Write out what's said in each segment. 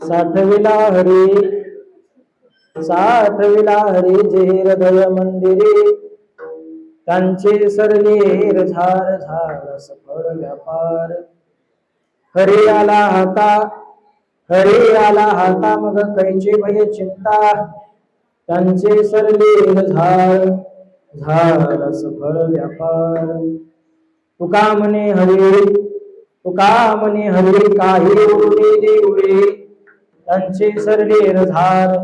साठविला हरी जे हृदय मंदिरे त्यांचे सरले झार झार सफळ व्यापार हरी आला हाता मग कैची भय चिंता त्यांचे सरले झार झार सफळ व्यापार तुका म्हणे हरी काही उडे देऊळे त्यांचे सरले झार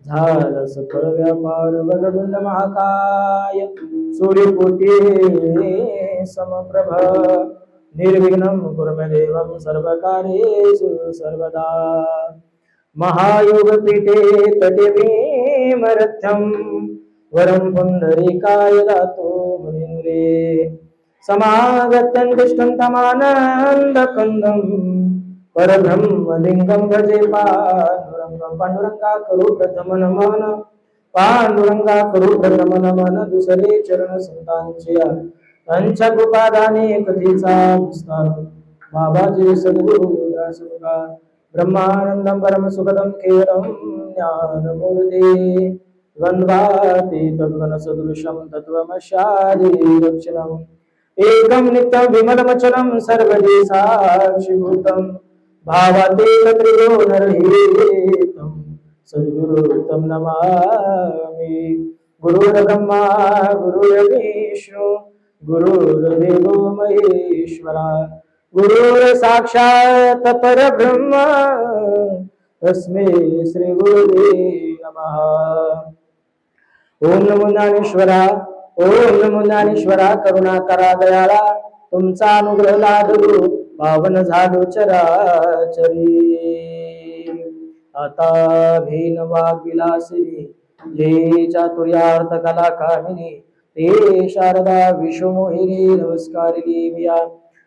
झार सफळ व्यापार वगडुंड महाकाय सूर्यकोटी समप्रभ निर्विघ्नं कुर्मदेवं सर्वकार्येषु सर्वदा महायोगपीठे तटे भीमरथ्यं वरं पुंडरीकाय दातो मुनीन्द्रे समागतं तिष्ठं तमानन्दकन्दं परब्रह्मलिंगं भजे पांडुरंगा करू प्रथम नमन पांडुरंगा करू प्रथम नमन दुसरे चरण संतांचे त्यांच्या कृपादाने कथेचा विस्तार बाबाजी सद्गुरु दासमुखा ब्रह्मानंदं परम सुखदं केवलं ज्ञानमूर्ती द्वंद्वातीतं सदृशं तत्त्वमस्यादि लक्षणम् एकं नित्यं विमलमचलं सर्वदे साक्षिभूतं भावातीत त्रिगुणरहितं सद्गुरुं नमामि गुरुर्ब्रह्मा गुरुर्विष्णु गुरुर्देवो महेश्वरा गुरुर् साक्षात् परब्रह्म तस्मै श्री गुरुवे नमः ओम नमो ज्ञानेश्वरा ओम नमो ज्ञानेश्वरा करुणा करा दयाळा तुमचा अनुग्रह लादलो पावन झालो चराचरी आता भीन वाग्विलासिनी जे चातुर्यार्थ कला कामिनी ते शारदा विश्वमोहिनी नमस्कारिणी मिया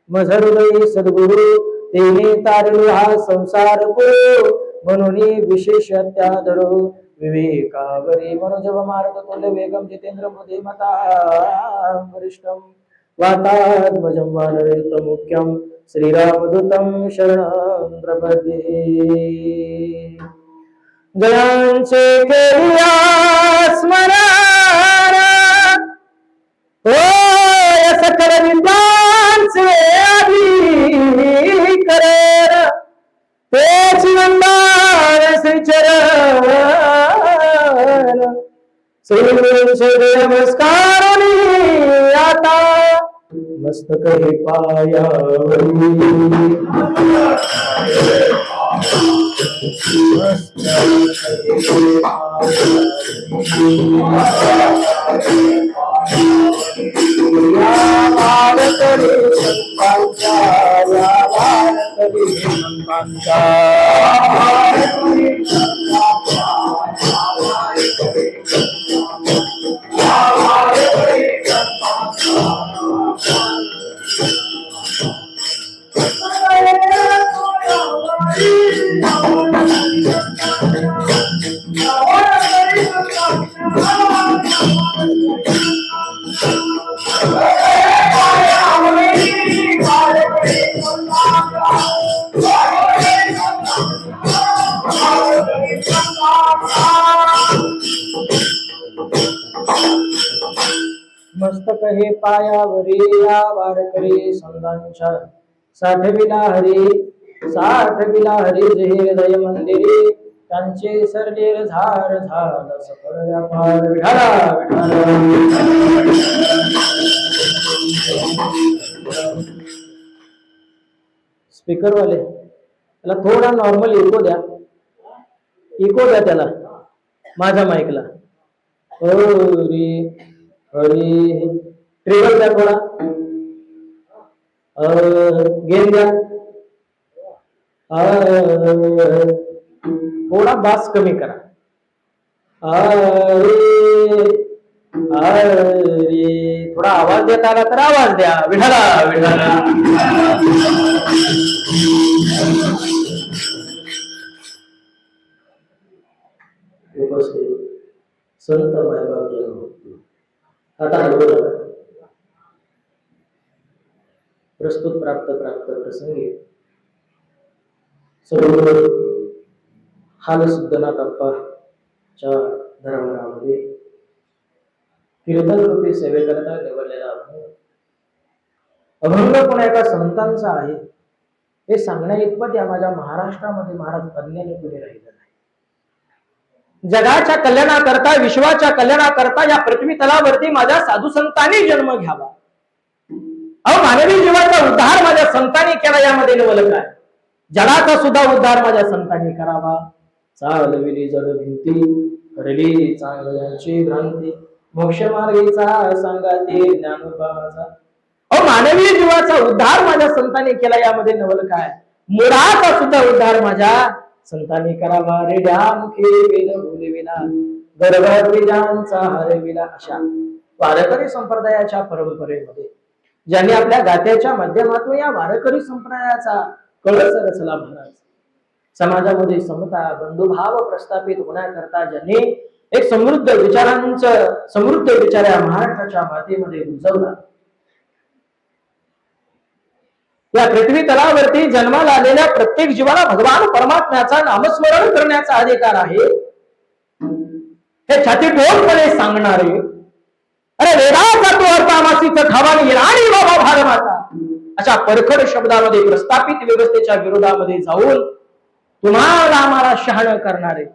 मझरुदयी सद्गुरु तेने तारलो हा संसार पुरो म्हणून विशेष त्याधरो विवेकावरी मनोजव मार्ग तुल्य वेगम जितेंद्र बुद्धिमता वरिष्ठम वातात्मजं वानरेत मुख्यं श्रीरामदूतं शरणं प्रपद्ये जयांचे केलिया स्मरण होय सकल विद्वांचे अधिकरण तेच वंदन श्रीचरण श्री नमस्काराने आता मस्तक हे पायावरी मस्तक हे पायावरी या वारकरी संतांच्या साठविला हरी जे हृदय मंदिरी त्यांचे सरलेर झार झाल सफळ व्यापार स्पीकर वाले त्याला थोडा नॉर्मल इको द्या त्याला माझ्या माईकला हरी ट्रिगर द्या थोडा गेम द्या थोडा बास कमी करा थोडा आवाज देता आला तर आवाज द्या विठाला विठाला संत आता प्रस्तुत प्राप्त प्रसंगी सद्गुरु हालसिद्धनाथ अप्पाच्या दरबारामध्ये कीर्तन रूपी सेवेकरता निवडलेला अभंग कोणा एका संतांचा आहे हे सांगण्या इतपत या माझ्या महाराष्ट्रामध्ये महाराज अन्याने पुढे राहिलं नाही. जगाच्या कल्याणाकरता, विश्वाच्या कल्याणाकरता या पृथ्वी तलावरती माझ्या साधू संतांनी जन्म घ्यावा. मानवी जीवाचा उद्धार माझ्या संतांनी केला, यामध्ये नवल काय. जगाचा सुद्धा उद्धार माझ्या संतांनी करावा. चालविली जड भिंती, हरली चांगल्यांची भ्रांती, मोक्ष मार्गीचा सांगाते ज्ञानोबाचा. मानवी जीवाचा उद्धार माझ्या संतांनी केला, यामध्ये नवल काय. मुळाचा सुद्धा उद्धार माझ्या संतांनी करावा. रेड्या मुखे वेद बोलविला, गर्भात बीजांचा हरविला. अशा वारकरी संप्रदायाच्या परंपरेमध्ये ज्यांनी आपल्या गात्याच्या माध्यमातून या वारकरी संप्रदायाचा कळस रचला. महाराज समाजामध्ये समता, बंधुभाव प्रस्थापित होण्याकरता ज्यांनी एक समृद्ध विचार या महाराष्ट्राच्या मातीमध्ये रुजवला. या पृथ्वी तलावरती जन्माला आलेल्या प्रत्येक जीवाला भगवान परमात्म्याचा नामस्मरण करण्याचा अधिकार आहे, हे छातीठोकपणे सांगणारे. अरे वेदाचा तो अर्थ आमासीच ठावानी राणी बाबा भारमाता, अशा परखड शब्दामध्ये प्रस्थापित व्यवस्थेच्या विरोधामध्ये जाऊन तुम्हाला आम्हाला शहाणं करणारे.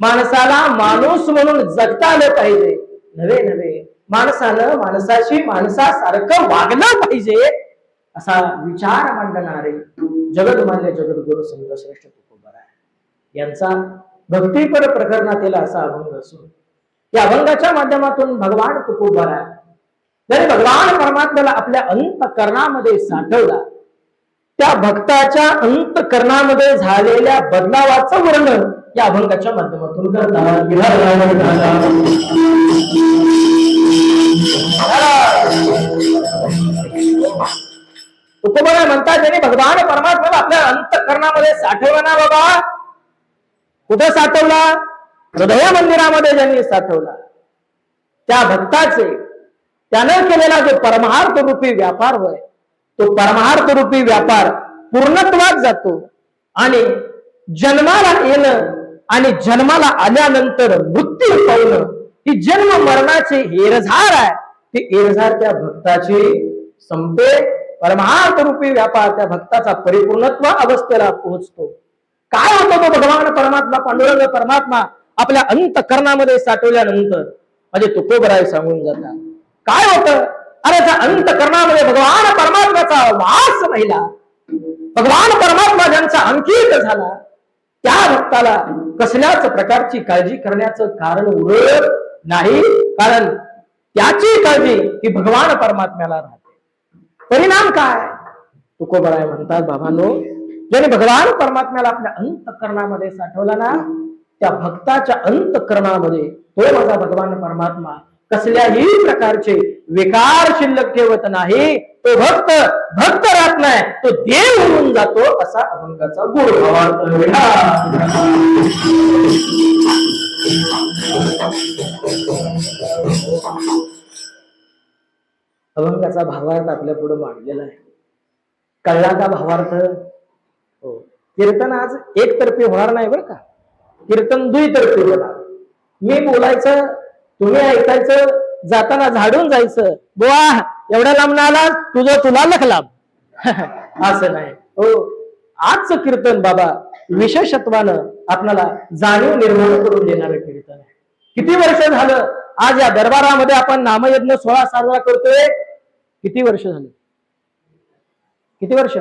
माणसाला माणूस म्हणून जगता आलं पाहिजे, नव्हे माणसानं माणसाशी माणसासारखं वागलं पाहिजे, असा विचार मांडणारे जगदमान्य जगद्गुरु संत श्रेष्ठ तुकोबाराय यांचा भक्तीपर प्रकरणातील असा अभंग असून या अभंगाच्या माध्यमातून भगवान तुकोबाराय जरी भगवान परमात्म्याला आपल्या अंतःकरणामध्ये साठवला, त्या भक्ताच्या अंतःकरणामध्ये झालेल्या बदलावाचं वर्णन या अभंगाच्या माध्यमातून करतात. तुकोबाराय म्हणतात, ज्यांनी भगवान परमात्म्याला आपल्या अंतःकरणामध्ये साठवला ना बाबा, कुठे साठवला? हृदय मंदिरामध्ये ज्यांनी साठवला, त्या भक्ताचे त्यानं केलेला जो परमार्थ रूपी व्यापार होय, तो परमार्थ रूपी व्यापार पूर्णत्वात जातो आणि जन्माला येणं आणि जन्माला आल्यानंतर मृत्यू पावणं ही जन्म मरणाचे हेरझार आहे. ती हेरझार त्या भक्ताची संपे. परमार्थ रूपी व्यापार त्या भक्ताचा परिपूर्णत्व अवस्थेला पोहोचतो. काय होतो तो भगवान परमात्मा, पांडुरंग परमात्मा आपल्या अंतःकरणामध्ये साठवल्यानंतर म्हणजे तुकोबाराय सांगून जातात काय होतं. अरे त्या अंतःकरणामध्ये भगवान परमात्म्याचा वास राहिला, भगवान परमात्मा ज्यांचा अंकित झाला, त्या भक्ताला कसल्याच प्रकारची काळजी करण्याचं कारण उरत नाही, कारण त्याची काळजी ही भगवान परमात्म्याला राहते. परिणाम काय? तुकोबाराय म्हणतात, बाबांनो, ज्याने भगवान परमात्म्याला आपल्या अंतःकरणामध्ये साठवला ना, त्या भक्ताच्या अंतःकरणामध्ये तो माझा भगवान परमात्मा कसल्याही प्रकारचे विकार शिल्लक ठेवत नाही. तो भक्त राहत नाही, तो देव होऊन जातो, असा अभंगाचा गोड भावार्थ. अभंगाचा भावार्थ आपल्या पुढे मांडलेला आहे. कळला का भावार्थ? हो. कीर्तन आज एकतर्फी होणार नाही बरं का, कीर्तन द्वितर्फी होणार. मी बोलायचं, तुम्ही ऐकायचं, जाताना झाडून जायचं. बुवा एवढ्या लांब आला, तुझं तुला लखलाम असं नाही. हो, आजचं कीर्तन बाबा विशेषत्वानं आपल्याला जाणीव निर्माण करून देणारं कीर्तन आहे. किती वर्ष झालं आज या दरबारामध्ये आपण नामयज्ञ सोहळा साजरा करतोय? किती वर्ष झाले? किती वर्ष?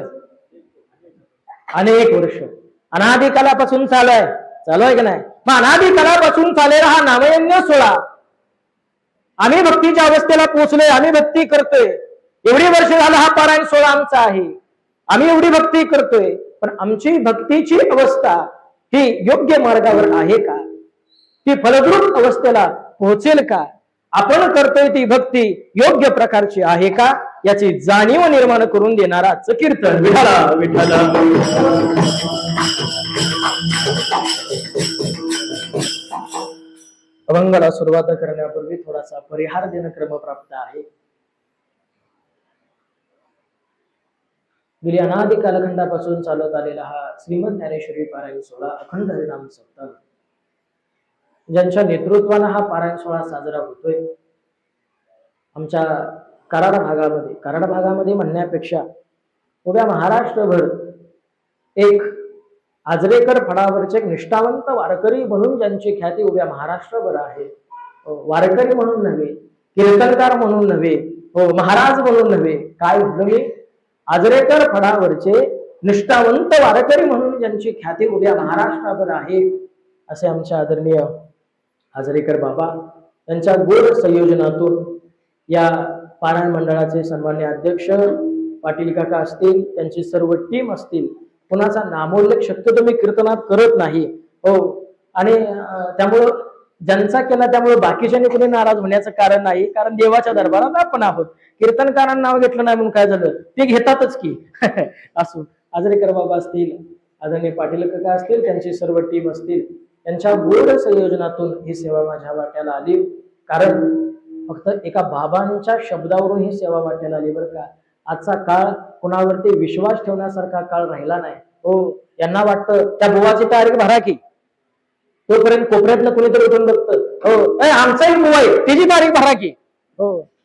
अनेक वर्ष. अनादी कालापासून चालू आहे की नाही? मग अनादी कालापासून चालेला हा नामयज्ञ सोहळा आम्ही भक्तीच्या अवस्थेला पोहोचलोय, आम्ही भक्ती करतोय. एवढी वर्ष झालं हा पारायण सोहळा आमचा आहे, आम्ही एवढी भक्ती करतोय, पण आमची भक्तीची अवस्था ही योग्य मार्गावर आहे का? ती फलद्रूप अवस्थेला पोहोचेल का? आपण करतोय ती भक्ती योग्य प्रकारची आहे का? याची जाणीव निर्माण करून देणाराच कीर्तन. विठाला विठाला. अभंगाला सुरुवात करण्यापूर्वी थोडासा परिहार देणं क्रमप्राप्त आहे. गेली अनादी कालखंडापासून चालत आलेला हा श्रीमद ज्ञानेश्वरी पारायण सोहळा अखंड हरिनाम सप्ताह, ज्यांच्या नेतृत्वानं हा पारायण सोहळा साजरा होतोय, आमच्या कराड भागामध्ये म्हणण्यापेक्षा उभ्या महाराष्ट्रभर एक आजरेकर फडावरचे एक निष्ठावंत वारकरी म्हणून ज्यांची ख्याती उभ्या महाराष्ट्रभर आहे, वारकरी म्हणून नव्हे, कीर्तनकार म्हणून नव्हे, महाराज म्हणून नव्हे, काय म्हणलं मी, आजरेकर फडावरचे निष्ठावंत वारकरी म्हणून ज्यांची ख्याती उभ्या महाराष्ट्राभर आहे, असे आमच्या आदरणीय आजरेकर बाबा यांच्या गोड संयोजनातून या पारायण मंडळाचे सन्मान्य अध्यक्ष पाटील काका असतील, त्यांची सर्व टीम असतील, कुणाचा नामोल्लेख शक्यतो मी कीर्तनात करत नाही, आणि त्यामुळं ज्यांचा केला त्यामुळे बाकीच्यांनी कोणी नाराज होण्याचं कारण नाही, कारण देवाच्या दरबारात आपण आहोत. कीर्तनकारांना नाव घेतलं नाही म्हणून काय झालं, ते घेतातच की असो. आजरेकर बाबा असतील, आदरणीय पाटील काका असतील, त्यांची सर्व टीम असतील, त्यांच्या गोड संयोजनातून ही सेवा माझ्या वाट्याला आली. कारण फक्त एका बाबांच्या शब्दावरून ही सेवा वाट्याला आली बरं का. आजचा काळ कुणावरती विश्वास ठेवण्यासारखा काळ राहिला नाही. यांना वाटतं त्या बुवाची तारीख भरा की, तोपर्यंत कोपऱ्यातलं कुणीतरी उठून बघतं, आमचाही बुवा आहे त्याची तारीख भरा की.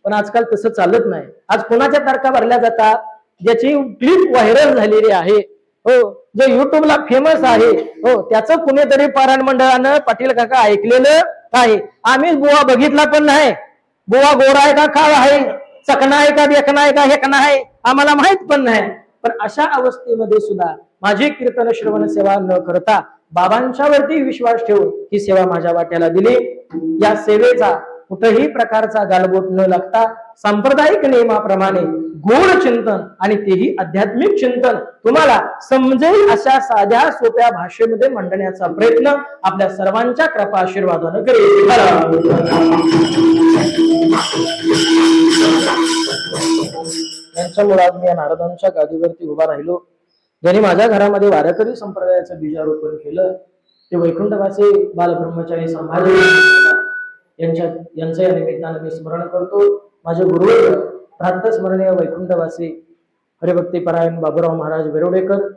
पण आजकाल तसं चालत नाही. आज कोणाच्या तारखा भरल्या जातात, ज्याची क्लिप व्हायरल झालेली आहे, जो युट्यूबला फेमस आहे, त्याचं कुणीतरी पारायण मंडळानं पाटील काका ऐकलेलं आहे. आम्ही बुवा बघितला पण नाही, बुवा गोरा आहे का काळ आहे, चकना आहे का देखना आहे का हेकना आहे, आम्हाला माहित पण नाही. पण अशा अवस्थेमध्ये सुद्धा माझी कीर्तन श्रवण सेवा न करता बाबांच्या वरती विश्वास ठेवून ही सेवा माझ्या वाट्याला दिली. या सेवेचा कुठेही प्रकारचा गालबोट न लागता सांप्रदायिक नियमाप्रमाणे गूढ चिंतन आणि तेही आध्यात्मिक चिंतन तुम्हाला समजेल अशा साध्या सोप्या भाषेमध्ये मांडण्याचा प्रयत्न आपल्या सर्वांच्या कृपा आशीर्वादानं करेल. यांच्यामुळे आज मी या नारदांच्या गादीवरती उभा राहिलो. ज्यांनी माझ्या घरामध्ये वारकरी संप्रदायाचं बीजारोपण केलं ते वैकुंठवासी बालब्रह्मचारी संभाजी यांचं या निमित्तानं मी स्मरण करतो. माझे गुरुवर्य प्रातस्मरणीय वैकुंठवासी हरिभक्ती परायण बाबूराव महाराज वेरुडेकर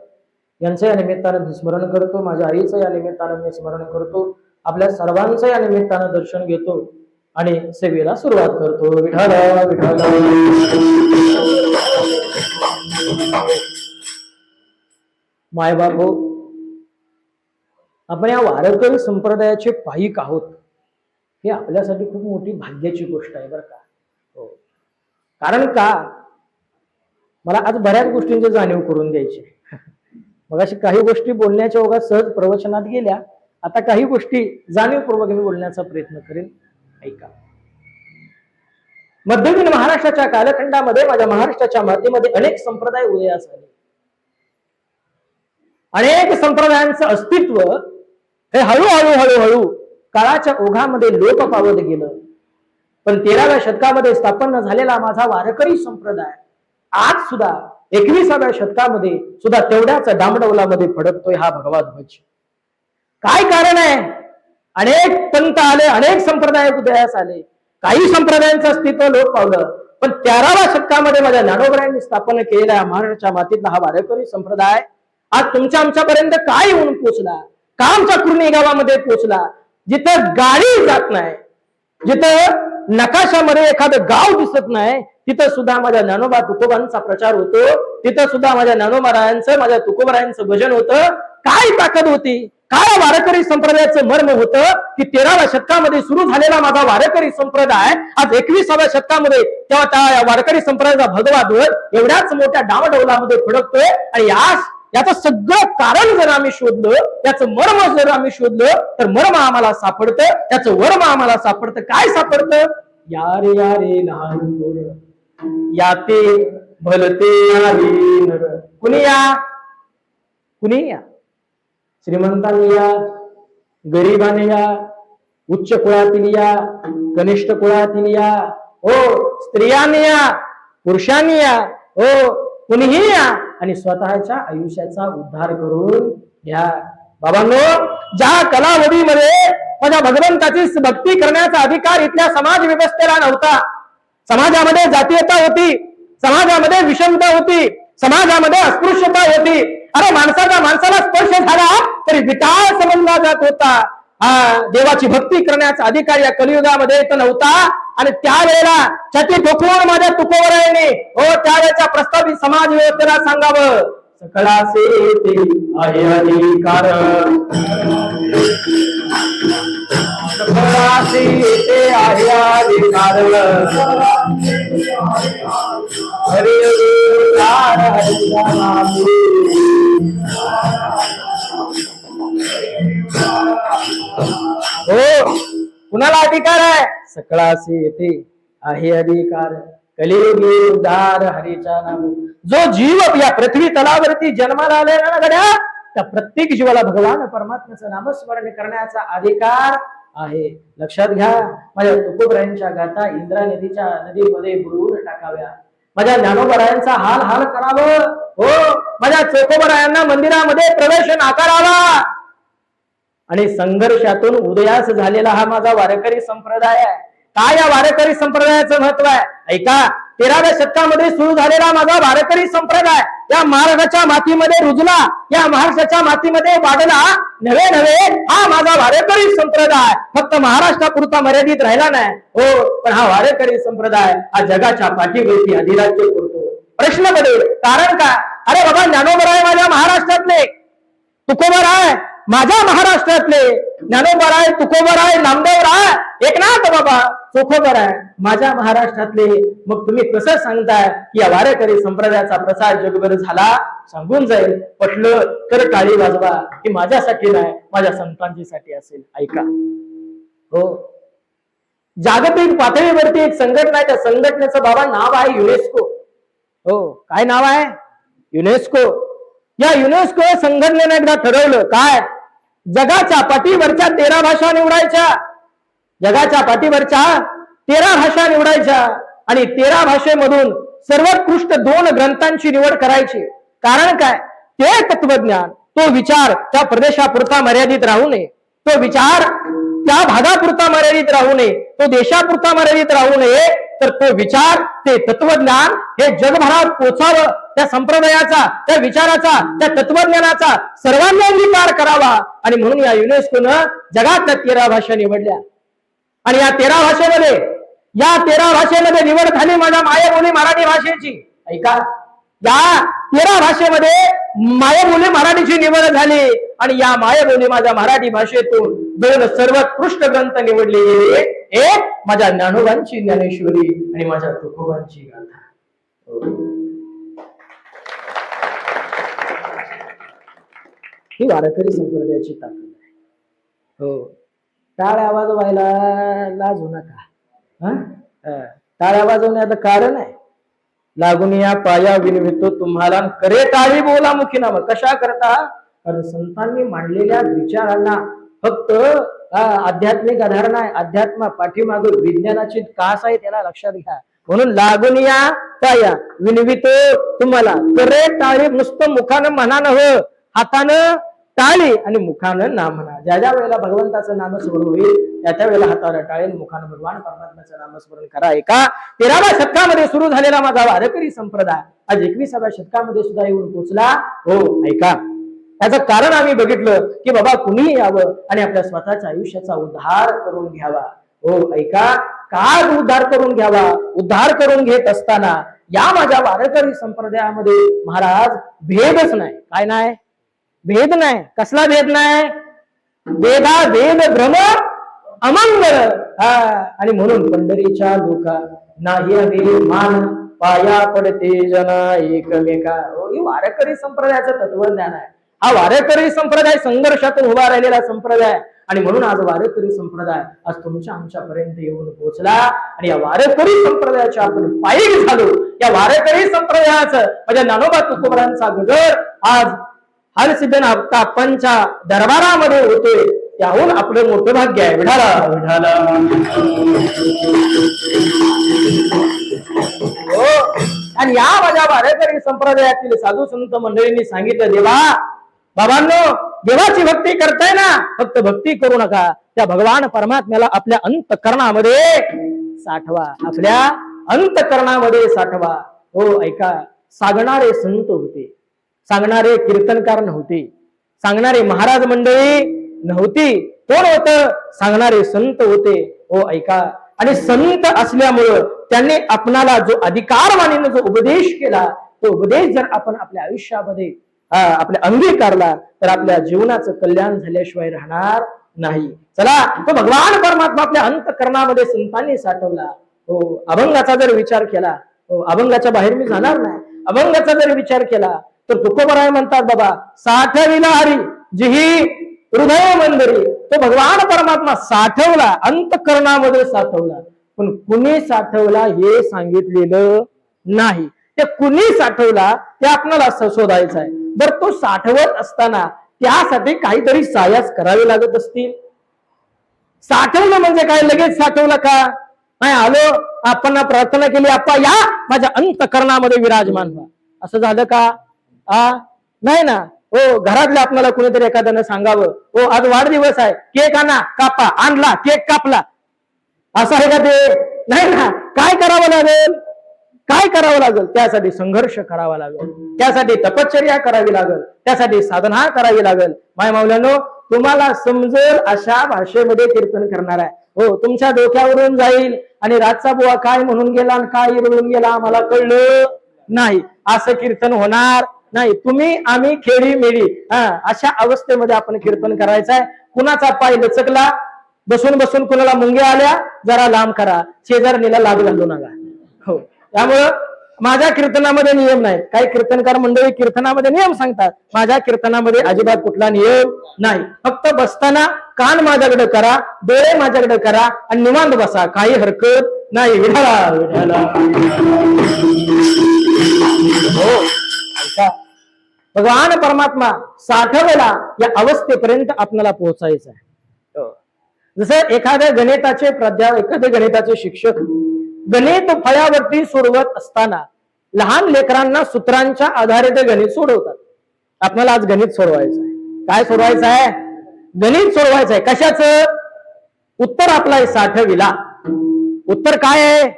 यांचं या निमित्तानं मी स्मरण करतो. माझ्या आईचं या निमित्तानं मी स्मरण करतो. आपल्या सर्वांचं या निमित्तानं दर्शन घेतो आणि सेवेला सुरुवात करतो. विठ्ठल विठ्ठल. मायबाप हो, आपण या वारकरी संप्रदायाचे पाईक आहोत, हे आपल्यासाठी खूप मोठी भाग्याची गोष्ट आहे बरं का. कारण का, मला आज बऱ्याच गोष्टींची जाणीव करून द्यायची. मग अशी काही गोष्टी बोलण्याच्या ओघात सहज प्रवचनात गेल्या, आता काही गोष्टी जाणीवपूर्वक मी बोलण्याचा प्रयत्न करेन. ऐका. मध्ययुगीन महाराष्ट्राच्या कालखंडामध्ये माझ्या महाराष्ट्राच्या मातीमध्ये अनेक संप्रदाय उदयास आले. अनेक संप्रदायांचं अस्तित्व हे हळूहळू काळाच्या ओघामध्ये लोप पावत गेलं. पण 13व्या शतकामध्ये स्थापन झालेला माझा वारकरी संप्रदाय आज सुद्धा 21व्या शतकामध्ये सुद्धा तेवढ्याच डांबडौलामध्ये फडकतोय. हा भगवा ध्वज. काय कारण आहे? अनेक पंथ आले, अनेक संप्रदाय उदयास आले, काही संप्रदायांचं अस्तित्व लोप पावलं. पण 13व्या शतकामध्ये माझ्या ज्ञानोबरायांनी स्थापन केलेल्या महाराष्ट्राच्या मातीतला हा वारकरी संप्रदाय आज तुमच्या आमच्यापर्यंत काय येऊन पोचला, का आमच्या कुर्णी गावामध्ये पोचला, जिथं गाडी जात नाही, जिथं नकाशामध्ये एखादं गाव दिसत नाही, तिथं सुद्धा माझ्या ज्ञानोबा तुकोबांचा प्रचार होतो. तिथं सुद्धा माझ्या ज्ञानोबारायांचं, माझ्या तुकोबारायांचं भजन होतं. काय ताकद होती, काय वारकरी संप्रदायाचं मर्म होतं की 13व्या शतकामध्ये सुरू झालेला माझा वारकरी संप्रदाय आज 21व्या शतकामध्ये तेव्हा त्या वारकरी संप्रदायाचा भगवा ध्वज एवढ्याच मोठ्या डावडौलामध्ये फडकतोय. आणि याचं सगळं कारण जर आम्ही शोधलं, त्याचं मर्म जर आम्ही शोधलं, तर मर्म आम्हाला सापडतं, त्याचं वर्म आम्हाला सापडतं. काय सापडतं? यारे यारे लहान थोर याते भलते यारे नर. कुणी या, श्रीमंतांनी या, गरिबाने या, उच्च कुळातील या, कनिष्ठ कुळातील या, स्त्रियांनी या, पुरुषांनी या, कुणीही या आणि स्वतःच्या आयुष्याचा उद्धार करून घ्या. बाबांनो, ज्या कलावधीमध्ये माझ्या भगवंताची भक्ती करण्याचा अधिकार इथल्या समाज व्यवस्थेला नव्हता, समाजामध्ये जातीयता होती, समाजामध्ये विषमता होती, समाजामध्ये अस्पृश्यता होती. अरे माणसाला स्पर्श झाला तरी विटाळ समजला जात होता. देवाची भक्ती करण्याचा अधिकार या कलियुगामध्ये येत नव्हता. आणि त्यावेळेला छाती ठोकून माझ्या तुकोबरायांनी त्यावेळेचा प्रस्तावित समाज व्यवस्थेला सांगावं, सकळासे ते आहे अधिकार, सकळासे ते आहे अधिकार, हरी उद्धार हरीचा नामे. हो, कुणाला अधिकार आहे? सकळासे येते आहे अधिकार, कलियुगी उद्धार हरीच्या नामे. जो जीव या पृथ्वी तलावरती जन्माला आलेला ना गड्या, त्या प्रत्येक जीवाला भगवान परमात्म्याचं नामस्मरण करण्याचा अधिकार आहे. लक्षात घ्या, माझ्या तुकोबरायांच्या गाथा इंद्रा नदीच्या नदीमध्ये बुडवून टाकाव्या. माझ्या ज्ञानोबरायांचा हाल हाल करावं. हो, माझ्या चोकोबरायांना मंदिरामध्ये प्रवेश नाकारावा. आणि संघर्षातून उदयास झालेला हा माझा वारकरी संप्रदाय आहे. काय या वारकरी संप्रदायाचं महत्व आहे? ऐका, 13व्या शतकामध्ये सुरू झालेला माझा वारकरी संप्रदाय या महाराष्ट्राच्या मातीमध्ये रुजला, या महाराष्ट्राच्या मातीमध्ये वाढला. नवे हा माझा वारकरी संप्रदाय फक्त महाराष्ट्रापुरता मर्यादित राहिला नाही. हो, पण हा वारकरी संप्रदाय हा जगाच्या पाठीवरती अधिराज्य करतो. प्रश्न पडेल, कारण काय? अरे बाबा, ज्ञानोबराय माझ्या महाराष्ट्रातले, तुकोबराय माझ्या महाराष्ट्रातले, ज्ञानोबराय, तुकोबराय, नामदेवराय, एकनाथ बाबा, चोखोबराय माझ्या महाराष्ट्रातले. मग तुम्ही कसं सांगताय की या वारकरी संप्रदायाचा प्रसार जगभर झाला? सांगून जाईल. पटलं तर टाळी वाजवा. की माझ्यासाठी नाही, माझ्या संतांसाठी असेल. ऐका, हो, जागतिक पातळीवरती एक संघटना आहे. त्या संघटनेचं बाबा नाव आहे युनेस्को. हो, काय नाव आहे? युनेस्को. या युनेस्को संघटनेने एकदा ठरवलं, काय? जगाच्या पाठीवरच्या 13 भाषा निवडायच्या. जगाच्या पाठीवरच्या 13 भाषा निवडायच्या आणि 13 भाषेमधून सर्वोत्कृष्ट 2 ग्रंथांची निवड करायची. कारण काय? ते तत्वज्ञान, तो विचार त्या प्रदेशापुरता मर्यादित राहू नये, तो विचार त्या भागापुरता मर्यादित राहू नये, तो देशापुरता मर्यादित राहू नये, तर तो विचार, ते तत्वज्ञान हे जगभरात पोचावं. त्या संप्रदायाचा, त्या विचाराचा, त्या तत्वज्ञानाचा सर्वांनी अंगीकार करावा. आणि म्हणून या युनेस्कोनं जगातल्या 13 भाषा निवडल्या. आणि या 13 भाषेमध्ये निवड झाली माझ्या मायबोली मराठी भाषेची. ऐका, या 13 भाषेमध्ये मायबोली मराठीची निवड झाली. आणि या मायबोली माझ्या मराठी भाषेतून 2 सर्वोत्कृष्ट ग्रंथ निवडले गेले. एक माझ्या ज्ञानोबांची ज्ञानेश्वरी आणि माझ्या तुकोबांची गाथा. ही वारकरी संप्रदायाची ताकद आहे. हो, टाळ्या वाजवायला लाजू नका. टाळ्या वाजवण्याचं कारण आहे, लागून या पाया विनवितो तुम्हाला, करे टाळी बोला मुखी नाम. कशा करता? कारण संतांनी मांडलेल्या विचारांना फक्त आध्यात्मिक आधार नाही, अध्यात्म पाठीमाग विज्ञानाची कास आहे, त्याला लक्षात घ्या. म्हणून लागून या पाया विनवितो तुम्हाला, करे टाळी. नुसतं मुखानं म्हणा नव्हे, हातानं टाळी आणि मुखानं ना म्हणा. ज्या ज्या वेळेला भगवंताचं नामस्मरण होईल त्या वेळेला हाताला टाळी, मुखानं भगवान परमात्म्याचं नामस्मरण करा. एका 13व्या शतकामध्ये सुरू झालेला माझा वारकरी संप्रदाय आज 21व्या शतकामध्ये सुद्धा येऊन पोहोचला. हो, ऐका, त्याचं कारण आम्ही बघितलं की बाबा कुणीही यावं आणि आपल्या स्वतःच्या आयुष्याचा उद्धार करून घ्यावा. हो, ऐका, काय उद्धार करून घ्यावा? उद्धार करून घेत असताना या माझ्या वारकरी संप्रदायामध्ये महाराज भेदच नाही. काय नाही? भेद नाही. कसला भेद नाही? वेदा वेद भ्रम अमंगल. आणि म्हणून पंढरीच्या लोका नाही हवे मान, पाया पडते जना एकमेका. ही वारकरी संप्रदायाचं तत्वज्ञान आहे. हा वारकरी संप्रदाय संघर्षातून उभा राहिलेला संप्रदाय. आणि म्हणून आज वारकरी संप्रदाय आज तुमच्या आमच्यापर्यंत येऊन पोहोचला. आणि या वारकरी संप्रदायाच्या आपण पायी झालो. या वारकरी संप्रदायाचं म्हणजे ज्ञानोबा तुकोबरांचा गजर आज हरसिद्धनाथांच्या दरबारामध्ये होतोय. त्याहून आपलं मोठं भाग्य आहे. विठाला विठाला. हो, आणि या माझ्या वारकरी संप्रदायातील साधू संत मंडळींनी सांगितलं, देवा बाबांनो, देवाची भक्ती करताय ना, फक्त भक्ती करू नका, त्या भगवान परमात्म्याला आपल्या अंतःकरणामध्ये साठवा. आपल्या अंतःकरणामध्ये साठवा. हो, ऐका, सांगणारे संत होते, सांगणारे कीर्तनकार नव्हते, सांगणारे महाराज मंडळी नव्हती. कोण होतं? सांगणारे संत होते. हो ऐका, आणि संत असल्यामुळं त्यांनी आपणाला जो अधिकारवाणीने जो उपदेश केला, तो उपदेश जर आपण आपल्या आयुष्यामध्ये आपल्या अंगीकारला तर आपल्या जीवनाचं कल्याण झाल्याशिवाय राहणार नाही. चला, तो भगवान परमात्मा आपल्या अंतःकरणामध्ये संतांनी साठवला. हो, अभंगाचा जर विचार केला, हो अभंगाच्या बाहेर मी जाणार नाही, अभंगाचा जर विचार केला तर तुकोबराय म्हणतात बाबा, साठविला हरी जिही हृदय मंदिरी. तो भगवान परमात्मा साठवला, अंतःकरणामध्ये साठवला, पण कुणी साठवला हे सांगितलेलं नाही. ते कुणी साठवला ते आपल्याला शोधायचं आहे. बरं, तो साठवत असताना त्यासाठी काहीतरी सायास करावे लागत असतील. साठवलं म्हणजे काय लगेच साठवलं का? नाही, आलो आपण प्रार्थना केली, आपा या माझ्या अंतःकरणामध्ये विराजमान व्हा, असं झालं का? नाही ना. हो, घरातल्या आपल्याला कुणीतरी एखाद्यानं सांगावं, हो आज वाढदिवस आहे, केक आणा, कापा, आणला केक कापला, असं आहे का ते? नाही ना. काय करावं लागेल? काय करावं लागेल? त्यासाठी संघर्ष करावा लागेल, त्यासाठी तपश्चर्या करावी लागेल, त्यासाठी साधना करावी लागेल. माय माऊल्यानो, तुम्हाला समजेल अशा भाषेमध्ये कीर्तन करणार आहे. हो, तुमच्या डोक्यावरून जाईल आणि रातचा बुवा काय म्हणून गेला आणि काय इरळून गेला मला कळलं नाही, असं कीर्तन होणार नाही. तुम्ही आम्ही खेळी मेळी अशा अवस्थेमध्ये आपण कीर्तन करायचं आहे. कुणाचा पाय लचकला, बसून बसून कुणाला मुंग्या आल्या, जरा लांब करा, शेजारणीला लाभ घालू नका. हो, त्यामुळं माझ्या कीर्तनामध्ये नियम नाहीत. काही कीर्तनकार मंडळी कीर्तनामध्ये नियम सांगतात, माझ्या कीर्तनामध्ये अजिबात कुठला नियम नाही. फक्त बसताना कान माझ्याकडे करा, डोळे माझ्याकडे करा आणि निवांत बसा, काही हरकत नाही. विठाला विठाला. हो ऐका, भगवान परमात्मा साठवला या अवस्थेपर्यंत आपल्याला पोहोचायचं आहे. जसं एखाद्या गणिताचे प्राध्यापक, एखादे गणिताचे शिक्षक गणित फळ्यावरती सोडवत असताना लहान लेकरांना सूत्रांच्या आधारे ते गणित सोडवतात. आपल्याला आज गणित सोडवायचं आहे. काय सोडवायचं आहे? गणित सोडवायचं आहे. कशाचं? उत्तर आपला आहे साठविला. उत्तर काय आहे?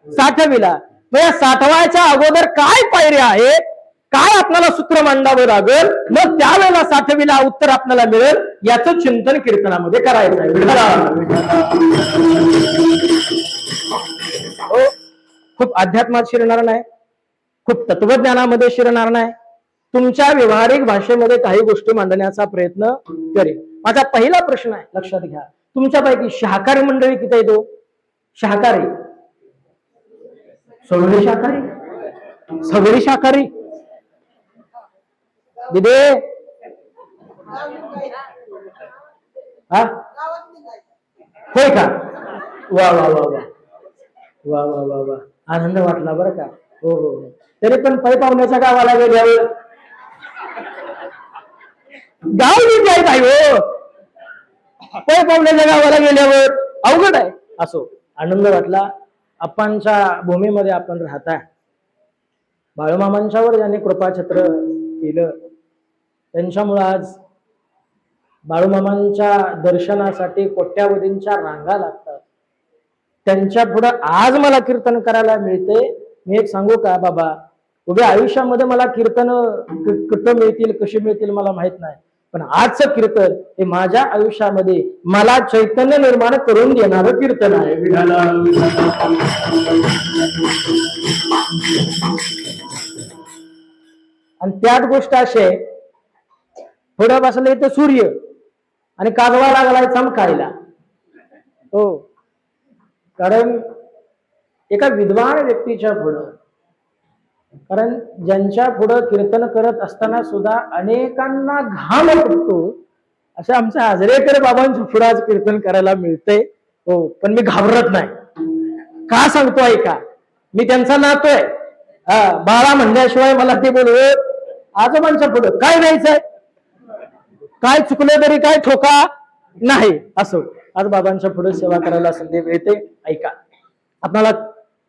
साठविला. मग या साठवायच्या अगोदर काय पायऱ्या आहेत, काय आपल्याला सूत्र मांडावं लागेल, मग त्यावेळेला साठविला उत्तर आपल्याला मिळेल, याचं चिंतन कीर्तनामध्ये करायचं आहे. हो, खूप अध्यात्मात शिरणार नाही, खूप तत्वज्ञानामध्ये शिरणार नाही, तुमच्या व्यवहारिक भाषेमध्ये काही गोष्टी मांडण्याचा प्रयत्न करेल. माझा पहिला प्रश्न आहे, लक्षात घ्या, तुमच्यापैकी शाकाहारी मंडळी किती येतो? शाकाहारी सगळी शाकाहारी, सगळी शाकाहारी दिदे होय का? वा वा वा वा वा वा वा वा, आनंद वाटला बरं का. हो हो, तरी पण पै पाहुण्याच्या गावाला गेल्यावर गाव विद्याय नाही हो, पै पाहुण्याच्या गावाला गेल्यावर अवघड आहे. असो, आनंद वाटला. आपांच्या भूमीमध्ये आपण राहताय. बाळूमामांच्यावर ज्यांनी कृपाछत्र केलं त्यांच्यामुळे आज बाळूमामांच्या दर्शनासाठी कोट्यावधींच्या रांगा लागतात. त्यांच्या पुढं आज मला कीर्तन करायला मिळते. मी एक सांगू का बाबा, उभ्या आयुष्यामध्ये मला कीर्तन कुठं मिळतील, कशी मिळतील मला माहित नाही, पण आजचं कीर्तन हे माझ्या आयुष्यामध्ये मला चैतन्य निर्माण करून देणारं कीर्तन आहे. आणि त्यात गोष्ट अशी आहे, थोडं बसलं इथं सूर्य आणि काजवा लागलाय चमकायला. हो, कारण एका विद्वान व्यक्तीच्या पुढं, कारण ज्यांच्या पुढं कीर्तन करत असताना सुद्धा अनेकांना घाम फुटतो, अशा आमच्या आजरेकर बाबांच्या पुढं आज कीर्तन करायला मिळते. हो, पण मी घाबरत नाही. का सांगतो ऐका, मी त्यांचा नातोय. बाळा म्हणल्याशिवाय मला ते बोलवत आजोबांच्या पुढं काय द्यायचंय, काय चुकलं तरी काय ठोका नाही. असो, आज बाबांच्या पुढे सेवा करायला संधी मिळते. ऐका, आपल्याला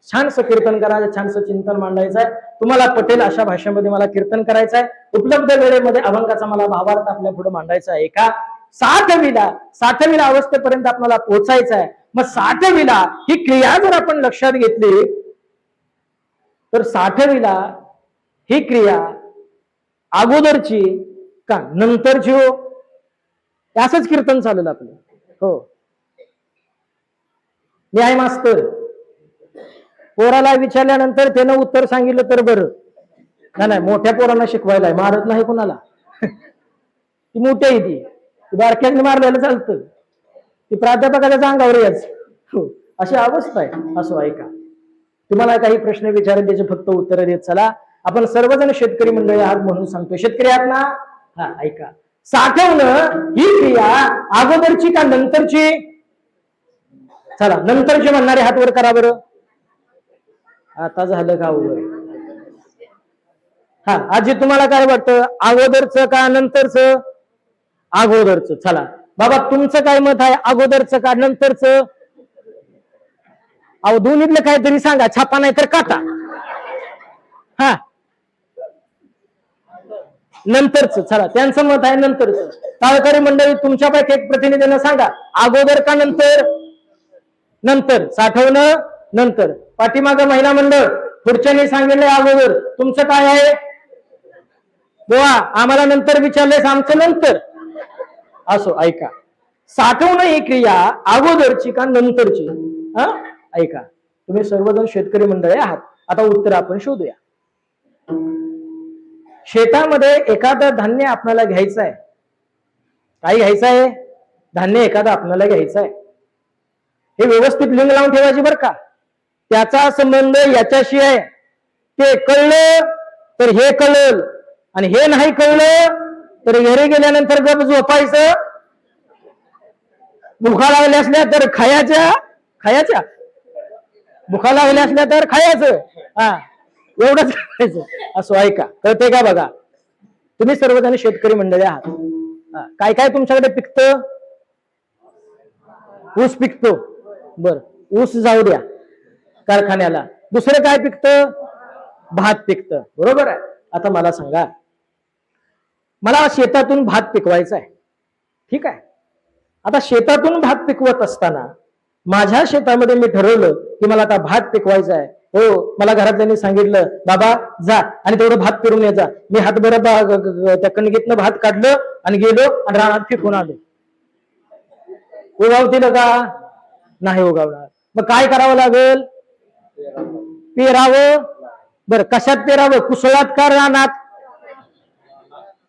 छानसं कीर्तन करायचं, छानसं चिंतन मांडायचं आहे. तुम्हाला पटेल अशा भाषेमध्ये मला कीर्तन करायचं आहे. उपलब्ध वेळेमध्ये अभंगाचा मला भावार्थ आपल्या पुढे मांडायचा आहे. का साठविला अवस्थेपर्यंत आपल्याला पोहोचायचं आहे. मग साठविला ही क्रिया जर आपण लक्षात घेतली तर साठविला ही क्रिया अगोदरची का नंतरची हो? असंच कीर्तन चालेल आपलं. हो, मी आहे मास्तर. पोराला विचारल्यानंतर त्यानं उत्तर सांगितलं तर बरं. नाही, मोठ्या पोरांना शिकवायला मारत नाही कुणाला. ती मोठी आहे, ती बारक्याने मारलेलं चालतं. ती प्राध्यापकाच्या अंगावर याच. हो, अशी अवस्था आहे. असो, ऐका, तुम्हाला काही प्रश्न विचारेल त्याचे फक्त उत्तर देत चला. आपण सर्वजण शेतकरी मंडळी आहात म्हणून सांगतो. शेतकरी आहात ना? हा, ऐका. साठवणं ही क्रिया अगोदरची का नंतरची? चला, नंतरची म्हणणारे हात वर करा बरं. आता झालं का वर? हा, आजी तुम्हाला काय वाटतं, अगोदरचं का नंतरचं? अगोदरचं. चला बाबा, तुमचं काय मत आहे, अगोदरचं का नंतरचं? अहो, दोन्हीतलं काहीतरी सांगा, छापा नाही तर काटा. हा, नंतरचं. चला, त्यांचं मत आहे नंतरचं. टाळकरी मंडळी तुमच्यापैकी एक प्रतिनिधींना सांगा, अगोदर का नंतर? नंतर. साठवणं नंतर. पाठीमाग महिला मंडळ पुढच्यानी सांगितलंय अगोदर. तुमचं काय आहे? बोवा, आम्हाला नंतर विचारलेस, आमचं नंतर. असो, ऐका. साठवणं ही क्रिया अगोदरची का नंतरची? हा, ऐका, तुम्ही सर्वजण शेतकरी मंडळी आहात. आता उत्तर आपण शोधूया. शेतामध्ये एखादं धान्य आपल्याला घ्यायचं आहे. काय घ्यायचं आहे? धान्य एखादं आपल्याला घ्यायचं आहे. हे व्यवस्थित लिंग लावून ठेवायची बरं का. त्याचा संबंध याच्याशी आहे. ते कळलं तर हे कळलं, आणि हे नाही कळलं तर घरी गेल्यानंतर गप झोपायचं. भुका लागल्या असल्या तर खायच्या भुका लागल्या असल्या तर खायचं. हा, एवढंच करायचं. असो, ऐका, कळते का बघा. तुम्ही सर्वजण शेतकरी मंडळी आहात. काय काय तुमच्याकडे पिकतं? ऊस पिकतो. बर, ऊस जाऊ द्या कारखान्याला. दुसरं काय पिकतं? भात पिकतं. बरोबर आहे. आता मला सांगा, मला शेतातून भात पिकवायचा आहे. ठीक आहे. आता शेतातून भात पिकवत असताना माझ्या शेतामध्ये मी ठरवलं की मला आता भात पिकवायचा आहे. हो, मला घरातल्यांनी सांगितलं, बाबा जा आणि तेवढं भात पेरून ये जा. मी हातभर त्या कणगीतनं भात काढलं आणि गेलो आणि रानात फेकून आलो. उगावतील का? नाही उगावणार. मग काय करावं लागेल? पेरावं. बरं, कशात पेरावं? कुसळात का रानात?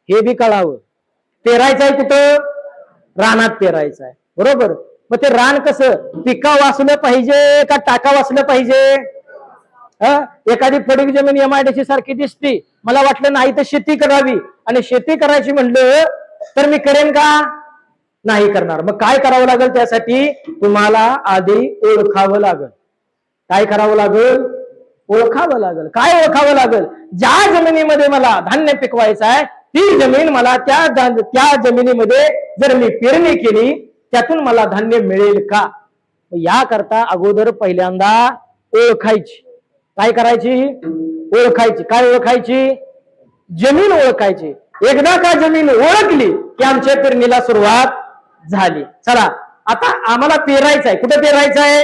हे बी कळावं. पेरायचं आहे कुठं? रानात पेरायचं आहे. बरोबर. मग ते रान कसं, पिका वाचलं पाहिजे का टाका वाचलं पाहिजे? एखादी पडीक जमीन MIDC सारखी दिसती, मला वाटलं नाही तर शेती करावी, आणि शेती करायची म्हणलं तर मी करेन का? नाही करणार. मग काय करावं लागेल? त्यासाठी तुम्हाला आधी ओळखावं लागेल. काय करावं लागेल? ओळखावं लागेल. काय ओळखावं लागेल? ज्या जमिनीमध्ये मला धान्य पिकवायचं आहे ती जमीन, मला त्या जमिनीमध्ये जर मी पेरणी केली त्यातून मला धान्य मिळेल का? याकरता अगोदर पहिल्यांदा ओळखायची. काय करायची? ओळखायची. काय ओळखायची? जमीन ओळखायची. एकदा का जमीन ओळखली की आमच्या पेरणीला सुरुवात झाली. चला, आता आम्हाला पेरायचं आहे. कुठे पेरायचं आहे?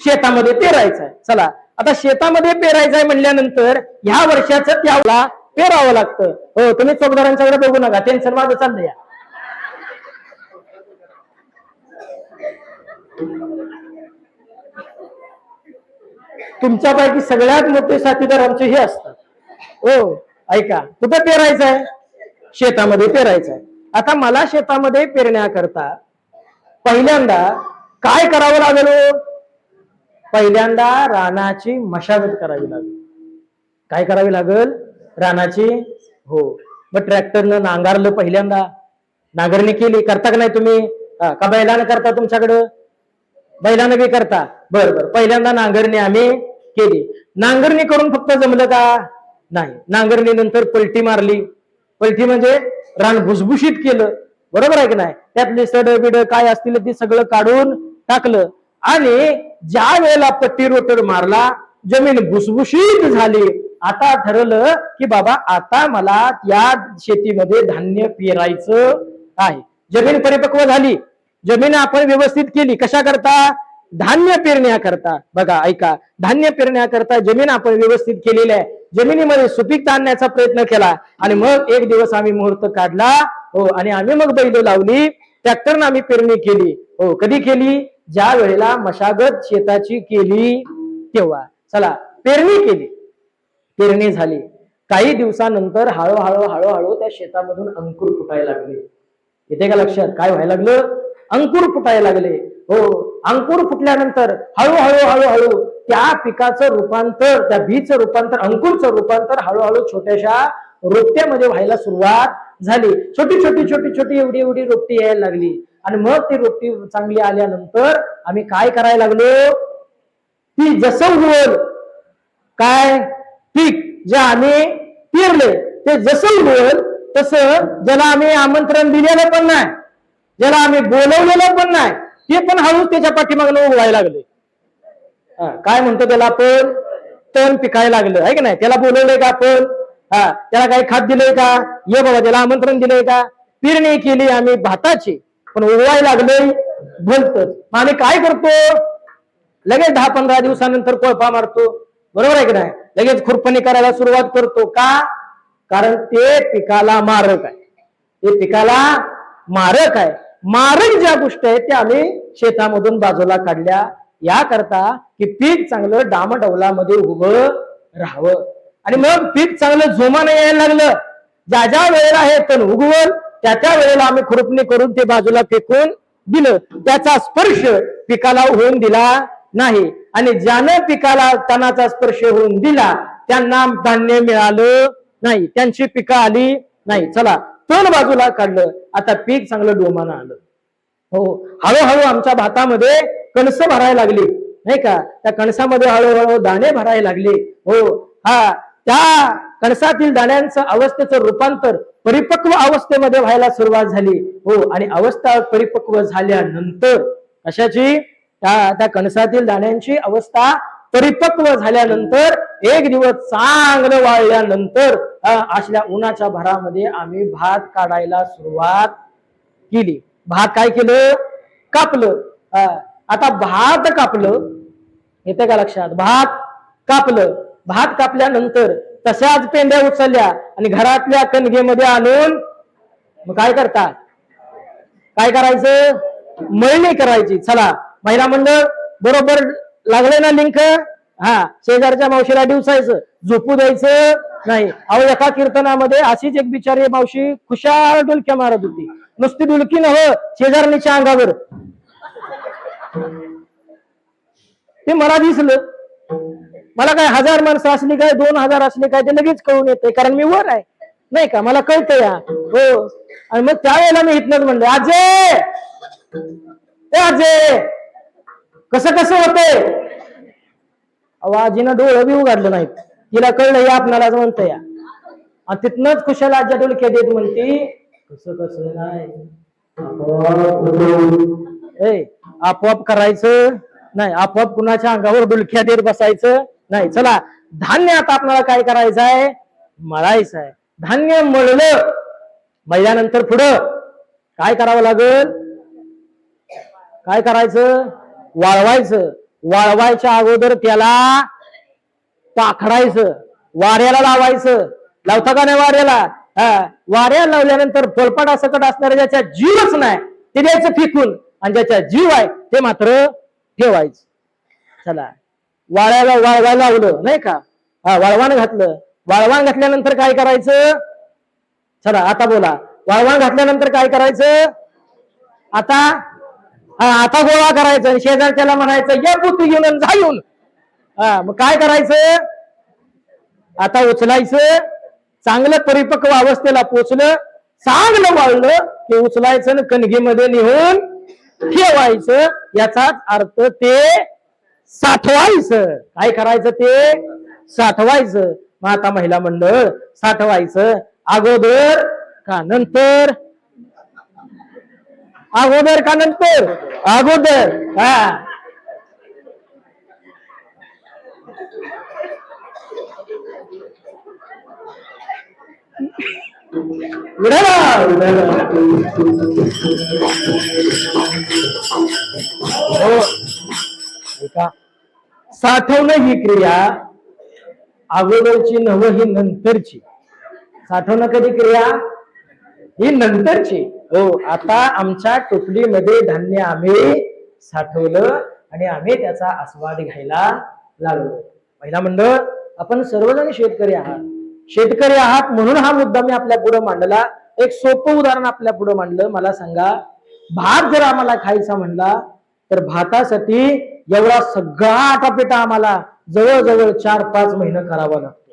शेतामध्ये पेरायचं आहे. चला, आता शेतामध्ये पेरायचं आहे म्हणल्यानंतर ह्या वर्षाचं त्याला पेरावं लागतं. हो, तुम्ही चौकदारांच्याकडे बघू नका, टेन्शन माझं चाललंय. तुमच्यापैकी सगळ्यात मोठे साथीदार आमचे हे असतात. हो, ऐका, कुठं पेरायचं आहे? शेतामध्ये पेरायचं आहे. आता मला शेतामध्ये पेरण्याकरता पहिल्यांदा काय करावं लागेल? पहिल्यांदा रानाची मशागत करावी लागेल. काय करावी लागेल? रानाची. हो, मग ट्रॅक्टरनं नांगरलं. पहिल्यांदा नांगरणी केली. करता का नाही तुम्ही? का बैलानं करता? तुमच्याकडं बैलानं बी करता. बरोबर. पहिल्यांदा नांगरणी आम्ही केली. नांगरणी करून फक्त जमलं का? नाही. नांगरणी नंतर पलटी मारली. पलटी म्हणजे रान भुसभुशीत केलं. बरोबर आहे की नाही? त्यातली सड बिड काय असतील ती सगळं काढून टाकलं, आणि ज्या वेळेला पट्टी रोटर मारला जमीन भुसभुशीत झाली. आता ठरवलं की बाबा आता मला या शेतीमध्ये धान्य पेरायचं आहे. जमीन परिपक्व झाली. जमीन आपण व्यवस्थित केली. कशा करता? धान्य पेरण्याकरता, बघा ऐका, धान्य पेरण्याकरता जमीन आपण व्यवस्थित केलेली आहे, जमिनीमध्ये सुपीकता आणण्याचा प्रयत्न केला आणि मग एक दिवस आम्ही मुहूर्त काढला हो, आणि आम्ही मग बैल लावली, ट्रॅक्टरनं आम्ही पेरणी केली हो. कधी केली? ज्या वेळेला मशागत शेताची केली तेव्हा. चला पेरणी केली, पेरणी झाली, काही दिवसानंतर हळूहळू हळूहळू त्या शेतामधून अंकुर फुटायला लागले. येते का लक्षात? काय व्हायला लागलं? अंकुर फुटायला लागले हो. अंकुर फुटल्यानंतर हळूहळू हळूहळू त्या पिकाचं रूपांतर, त्या बीचं रूपांतर, अंकुरचं रूपांतर हळूहळू छोट्याशा रोपट्यामध्ये व्हायला सुरुवात झाली. छोटी छोटी छोटी छोटी एवढी एवढी रोपटी यायला लागली आणि मग ती रोपटी चांगली आल्यानंतर आम्ही काय करायला लागलो? ती जसं उगवल, काय पीक जे आम्ही पेरले ते जसं उगवल तसं, ज्याला आम्ही आमंत्रण दिलेलं पण नाही, ज्याला आम्ही बोलवलेलं पण नाही, ते पण हळूच त्याच्या पाठीमागनं उगवायला लागले. काय म्हणतो त्याला आपण? तण पिकायला लागलं आहे का नाही? त्याला बोलवलंय का आपण? त्याला काही खात दिलंय का? ये बाबा, त्याला आमंत्रण दिलंय का? पेरणी केली आम्ही भाताची, पण उगवायला लागलंय भलतच. मग आम्ही काय करतो? लगेच 10-15 दिवसानंतर कोळपा मारतो, बरोबर आहे की नाही? लगेच खुरपणी करायला सुरुवात करतो. का? कारण ते पिकाला मारक आहे, ते पिकाला मारक आहे. मारक ज्या गोष्टी आहेत त्या आम्ही शेतामधून बाजूला काढल्या, याकरता की पीक चांगलं डामडौलामध्ये उभं राहावं. आणि मग पीक चांगलं जोमाने यायला लागलं. ज्या ज्या वेळेला हे तण उगवल त्या त्या वेळेला आम्ही खुरपणी करून ते बाजूला फेकून दिलं. त्याचा स्पर्श पिकाला होऊन दिला नाही, आणि ज्यानं पिकाला तणाचा स्पर्श होऊन दिला त्यांना धान्य मिळालं नाही, त्यांची पिकं आली नाही. चला तण बाजूला काढलं, आता पीक चांगलं डोमानं आलं हो. हळूहळू आमच्या भातामध्ये कणस भरायला लागली नाही का? त्या कणसामध्ये हळूहळू दाणे भरायला लागले हो. त्या कणसातील दाण्यांचं अवस्थेचं रूपांतर परिपक्व अवस्थेमध्ये व्हायला सुरुवात झाली हो. आणि अवस्था परिपक्व झाल्यानंतर कशाची? त्या कणसातील दाण्यांची अवस्था परिपक्व झाल्यानंतर एक दिवस चांगलं वाळल्यानंतर अशा उन्हाच्या भरामध्ये आम्ही भात काढायला सुरुवात केली. भात काय केलं? कापलं. आता भात कापलं, येते का लक्षात? भात कापलं. भात कापल्यानंतर तशाच पेंड्या उचलल्या आणि घरातल्या कणगेमध्ये आणून मग काय करतात? काय करायचं? मळणी करायची. चला महिला मंडळ बरोबर लागले ना लिंक? शेजारच्या मावशीला दिवसायचं, झोपू द्यायचं नाही. अहो एका कीर्तनामध्ये अशीच एक बिचारी मावशी खुशाल डुलक्या मारत होती. नुसती डुलकी नव्ह, शेजारणीच्या अंगावर. ते मला दिसलं. मला काय 1000 माणसं असली काय 2000 असली काय ते लगेच कळून येते, कारण मी वर आहे नाही का? मला कळतं या हो. आणि मग त्यावेळेला मी इथनच म्हणलं, आजे आजे कसं कसं होतंय? आजीनं डोळं बी उघडलं नाहीत, तिला कळलं या आपणालाच म्हणतं या. आणि तिथनच कुशाला आज्या डोलक्या देत म्हणती, कसं कसं नाही, आपोआप करायचं नाही, आपोआप कुणाच्या अंगावर डुलक्या देत बसायचं नाही. चला धान्य आता आपल्याला काय करायचं आहे? मळायचं आहे. धान्य मळलं, मळल्यानंतर पुढं काय करावं लागेल? काय करायचं? वाळवायचं. वाळवायच्या अगोदर त्याला पाखडायचं, वाऱ्याला लावायचं. लावता का नाही वाऱ्याला? वाऱ्याला लावल्यानंतर फोलपाटा सकट असणाऱ्या ज्याच्या जीवच नाही ते द्यायचं फेकून, आणि ज्याच्या जीव आहे ते मात्र ठेवायचं. चला वाळ्याला वाळवायला लावलं नाही का? वाळवान घातलं. वाळवान घातल्यानंतर काय करायचं? चला आता बोला. वाळवान घातल्यानंतर काय करायचं? आता गोळा करायचं आणि शेजारच्याला म्हणायचं या पोती घेऊन जा येऊन. मग काय करायचं? आता उचलायचं. चांगलं परिपक्व अवस्थेला पोचलं, चांगलं वाळलं की उचलायचं आणि कणगीमध्ये नेऊन ठेवायचं. याचाच अर्थ ते साठवायचं. काय करायचं? ते साठवायचं. मग आता महिला मंडळ साठवायचं अगोदर का नंतर? अगोदर का नंतर? अगोदर. का साठवणं ही क्रिया अगोदरची नव ही नंतरची. साठवणं कधी क्रिया ही नंतरची. हो, आता आमच्या टोपलीमध्ये धान्य आम्ही साठवलं आणि आम्ही त्याचा आस्वाद घ्यायला लागलो. महिला मंडळ, आपण सर्वजण शेतकरी आहात. शेतकरी आहात म्हणून हा मुद्दा मी आपल्या पुढे मांडला. एक सोपं उदाहरण आपल्या पुढे मांडलं. मला सांगा, भात जर आम्हाला खायचा म्हणला तर भातासाठी एवढा सगळा आटापिटा आम्हाला जवळजवळ 4-5 महिने करावा लागतो.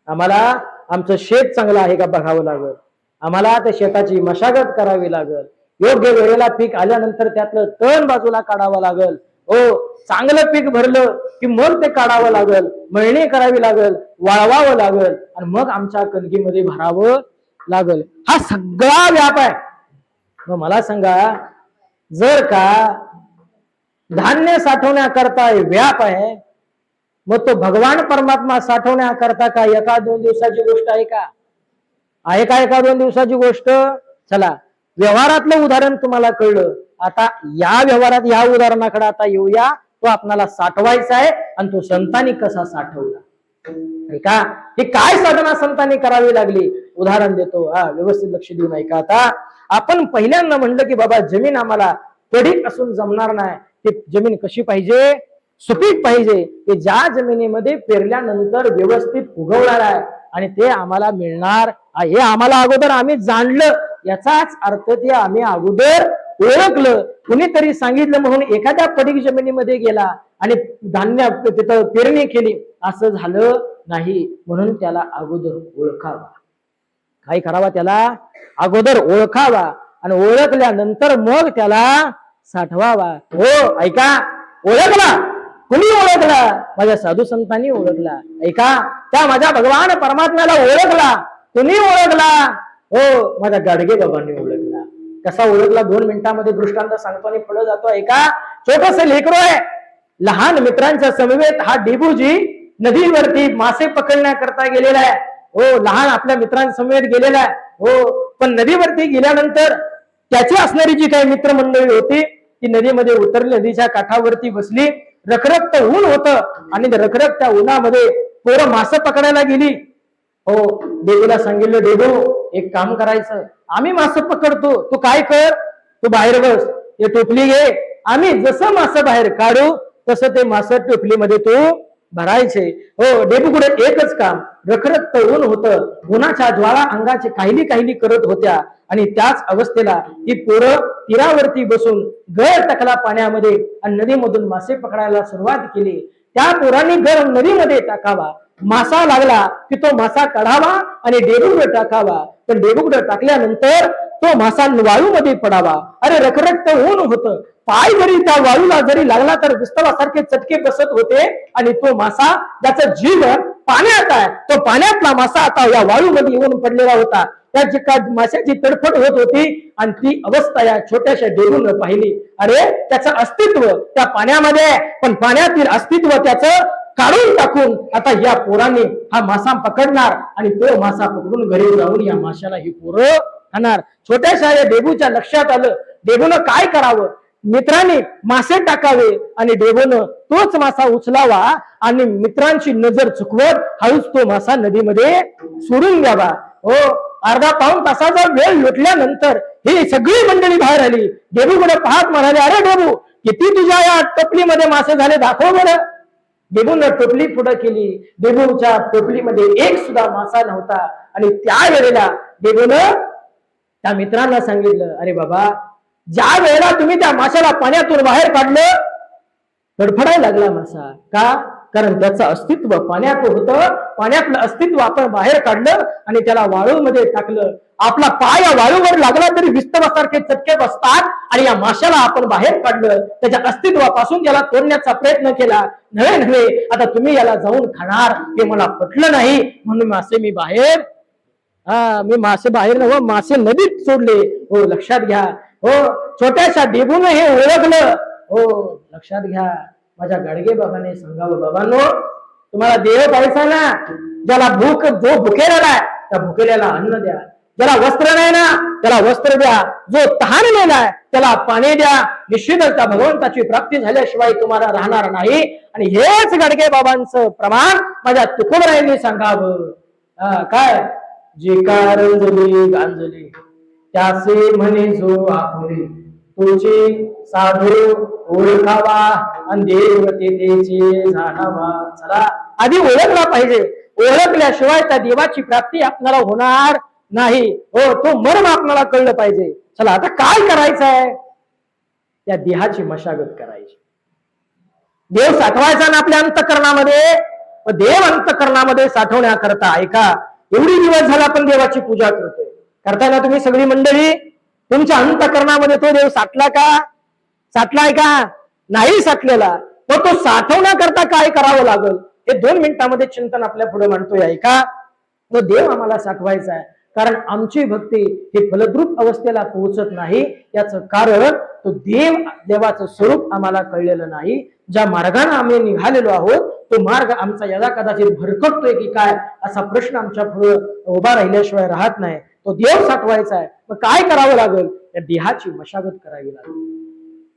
आम्हाला आमचं शेत चांगलं आहे का बघावं लागल. आम्हाला त्या शेताची मशागत करावी लागल. योग्य वेळेला पीक आल्यानंतर त्यातलं तण बाजूला काढावं लागल. हो, चांगलं पीक भरलं की मग ते काढावं लागल, मळणी करावी लागल, वाळवावं लागल आणि मग आमच्या कणकीमध्ये भरावं लागल. हा सगळा व्याप आहे. मग मला सांगा, जर का धान्य साठवण्याकरता व्याप आहे, मग तो भगवान परमात्मा साठवण्याकरता का 1-2 दिवसाची गोष्ट आहे का? आहे का 1-2 दिवसाची गोष्ट? चला, व्यवहारातलं उदाहरण तुम्हाला कळलं. आता या व्यवहारात या उदाहरणाकडे आता येऊया. तो आपल्याला साठवायचा आहे आणि तो संतांनी कसा साठवला का, ही काय साधना संतांनी करावी लागली उदाहरण देतो. व्यवस्थित लक्ष देऊन ऐका. आता आपण पहिल्यांदा म्हणलं की बाबा जमीन आम्हाला पडीक असून जमणार नाही. ती जमीन कशी पाहिजे? सुपीक पाहिजे. की ज्या जमिनीमध्ये पेरल्यानंतर व्यवस्थित उगवणार आहे आणि ते आम्हाला मिळणार हे आम्हाला अगोदर आम्ही जाणलं. याचाच अर्थ ते आम्ही अगोदर ओळखलं. कुणीतरी सांगितलं म्हणून एखाद्या पडीक जमिनीमध्ये गेला आणि धान्य तिथं पेरणी केली असं झालं नाही. म्हणून त्याला अगोदर ओळखावा. काय करावा? त्याला अगोदर ओळखावा आणि ओळखल्यानंतर मग त्याला साठवावा. हो, ऐका, ओळखला. कुणी ओळखला? माझ्या साधू संतांनी ओळखला. ऐका, त्या माझ्या भगवान परमात्म्याला ओळखला. कुणी ओळखला? हो, माझ्या गाडगे बाबांनी ओळखला. कसा ओळखला? 2 मिनिटांमध्ये दृष्टांत सांगतो आणि पुढे जातो. ऐका, छोटस लेकरू आहे. लहान मित्रांच्या समवेत हा डेबूजी नदीवरती मासे पकडण्याकरता गेलेला आहे. हो, लहान आपल्या मित्रांसमवेत गेलेला आहे. हो, पण नदीवरती गेल्यानंतर त्याची असणारी जी काही मित्रमंडळी होती ती नदीमध्ये उतरली. नदीच्या काठावरती बसली. रखरखत ऊन होतं आणि रखरखत्या उन्हामध्ये पोरं मासे पकडायला गेली. हो, डेबूला सांगितलं, डेबू एक काम करायचं, आम्ही मासे पकडतो, तू काय कर, तू बाहेर बस, हे टोपली घे, आम्ही जसं मासे बाहेर काढू तसं ते मासे टोपलीमध्ये तू भरायचे. हो, डेबूकडे एकच काम. रखरखत ऊन होतं. उन्हाच्या ज्वाळा अंगाची काहिली करत होत्या आणि त्याच अवस्थेला ही पोरं तीरावरती बसून गळ टाकला पाण्यामध्ये आणि नदीमधून मासे पकडायला सुरुवात केली. त्या पोरांनी गळ नदीमध्ये टाकावा. मासा लागला की तो मासा काढावा आणि डेबूकडे टाकावा. पण डेबूकडे टाकल्यानंतर तो मासा वाळूमध्ये पडावा. अरे, रखरखत ऊन होतं. पाय जरी त्या वाळूला जरी लागला तर विस्तवासारखे चटके बसत होते आणि तो मासा ज्याचं जीवन पाण्यात आहे, तो पाण्यातला मासा आता या वाळूमध्ये येऊन पडलेला होता. त्या माशाची तडफड होत होती आणि ती अवस्था या छोट्याशा डेबून पाहिली. अरे, त्याचं अस्तित्व त्या पाण्यामध्ये, पण पाण्यातील अस्तित्व त्याचं काढून टाकून आता या पोरांनी हा मासा पकडणार आणि तो मासा पकडून घरी जाऊन या माशाला ही पोरं खाणार. छोट्याशा या डेबूच्या लक्षात आलं, डेबूनं काय करावं. मित्रांनी मासे टाकावे आणि डेबूनं तोच मासा उचलावा आणि मित्रांची नजर चुकवत हळूच तो मासा नदीमध्ये सोडून द्यावा. हो, अर्धा-पाऊण तासाचा वेळ लुटल्यानंतर ही सगळी मंडळी बाहेर आली. डेबूकडे पाहत म्हणाले, अरे डेबू, किती तुझ्या या टोपलीमध्ये मासे झाले, दाखव बरं. डेबूनं टोपली पुढे केली. डेबूच्या टोपलीमध्ये एक सुद्धा मासा नव्हता आणि त्या वेळेला डेबूनं त्या मित्रांना सांगितलं, अरे बाबा, ज्या वेळेला तुम्ही त्या माशाला पाण्यातून बाहेर काढलं तडफडायला लागला मासा. का? कारण त्याचं अस्तित्व पाण्यात होतं. पाण्यातलं अस्तित्व आपण बाहेर काढलं आणि त्याला वाळूमध्ये टाकलं. आपला पाय या वाळूवर लागला तरी विस्तवासारखे चटके बसतात आणि या माशाला आपण बाहेर काढलं, त्याच्या अस्तित्वापासून त्याला तोडण्याचा प्रयत्न केला. नव्हे, आता तुम्ही याला जाऊन खाणार हे मला पटलं नाही, म्हणून मी बाहेर मासे बाहेर नव्हे, मासे नदीत सोडले. हो, लक्षात घ्या. हो, छोट्याशा डेबून हे ओळखलं. हो, लक्षात घ्या. माझ्या गाडगे बाबाने सांगावं, बाबांनो, तुम्हाला देव पाहिजे ना, ज्याला जो भुकेलेला आहे त्या भुकेल्याला अन्न द्या. ज्याला वस्त्र नाही ना त्याला वस्त्र द्या, जो तहानलेला आहे त्याला पाणी द्या. निश्चितच त्या भगवंताची प्राप्ती झाल्याशिवाय तुम्हाला राहणार नाही. आणि हेच गाडगे बाबांचं प्रमाण माझ्या तुकोबरायांनी सांगावं. काय जे कारंजली गांजली त्याचे म्हणे जो आपुले, तुझी साधू ओळखावा आणि देव तेचे जाणावा. चला आधी ओळखला पाहिजे. ओळखल्याशिवाय त्या देवाची प्राप्ती आपल्याला होणार नाही. हो, तो मर्म आपल्याला कळलं पाहिजे. चला आता काय करायचं आहे? त्या देहाची मशागत करायची. देव साठवायचा ना आपल्या अंतःकरणामध्ये. देव अंतःकरणामध्ये साठवण्याकरता ऐका, एवढी दिवस झाला आपण देवाची पूजा करतोय. करताय ना तुम्ही सगळी मंडळी? तुमच्या अंतःकरणामध्ये तो देव साठला का? साठलाय का? नाही साठलेला. तर तो साठवण्याकरता काय करावं लागेल हे 2 मिनिटांमध्ये चिंतन आपल्या पुढे मांडतोय. ऐका, तो देव आम्हाला साठवायचा आहे. कारण आमची भक्ती हे फलद्रूप अवस्थेला पोहोचत नाही. याचं कारण तो देवाचं स्वरूप आम्हाला कळलेलं नाही. ज्या मार्गाने आम्ही निघालेलो आहोत तो मार्ग आमचा यदा कदाचित भरकटतोय की काय असा प्रश्न आमच्या पुढे उभा राहिल्याशिवाय राहत नाही. तो देव साठवायचा आहे. मग काय करावं लागेल? या देहाची मशागत करावी लागेल.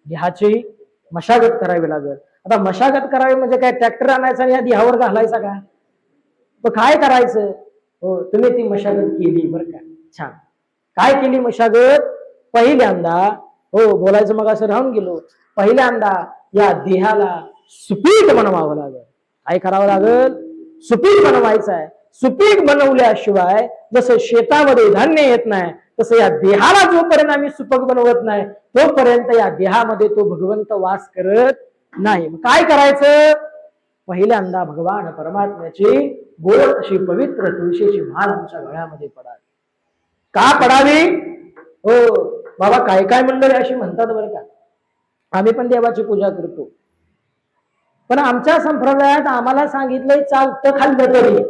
देहाची मशागत करावी लागेल. आता मशागत करावी म्हणजे काय? ट्रॅक्टर आणायचा आणि या देहावर घालायचा का? मग काय करायचं? हो, तुम्ही ती मशागत केली बरं का, छान. काय केली मशागत? पहिल्यांदा, हो बोलायचं मग असं राहून गेलो, पहिल्यांदा या देहाला सुपीक बनवावं लागेल. काय करावं लागेल? सुपीक बनवायचं आहे. सुपीक बनवल्याशिवाय जसं शेतामध्ये धान्य येत नाही तसं या देहाला जोपर्यंत आम्ही सुपीक बनवत नाही तोपर्यंत या देहामध्ये तो भगवंत वास करत नाही. काय करायचं? पहिल्यांदा भगवान परमात्म्याची गोड अशी पवित्र तुळशीची माळ आमच्या गळ्यामध्ये पडावी. का पडावी? हो बाबा, काय काय मंडळी अशी म्हणतात बरं का, आम्ही पण देवाची पूजा करतो पण आमच्या संप्रदायात आम्हाला सांगितलंय चालतं खाल्लं तरी.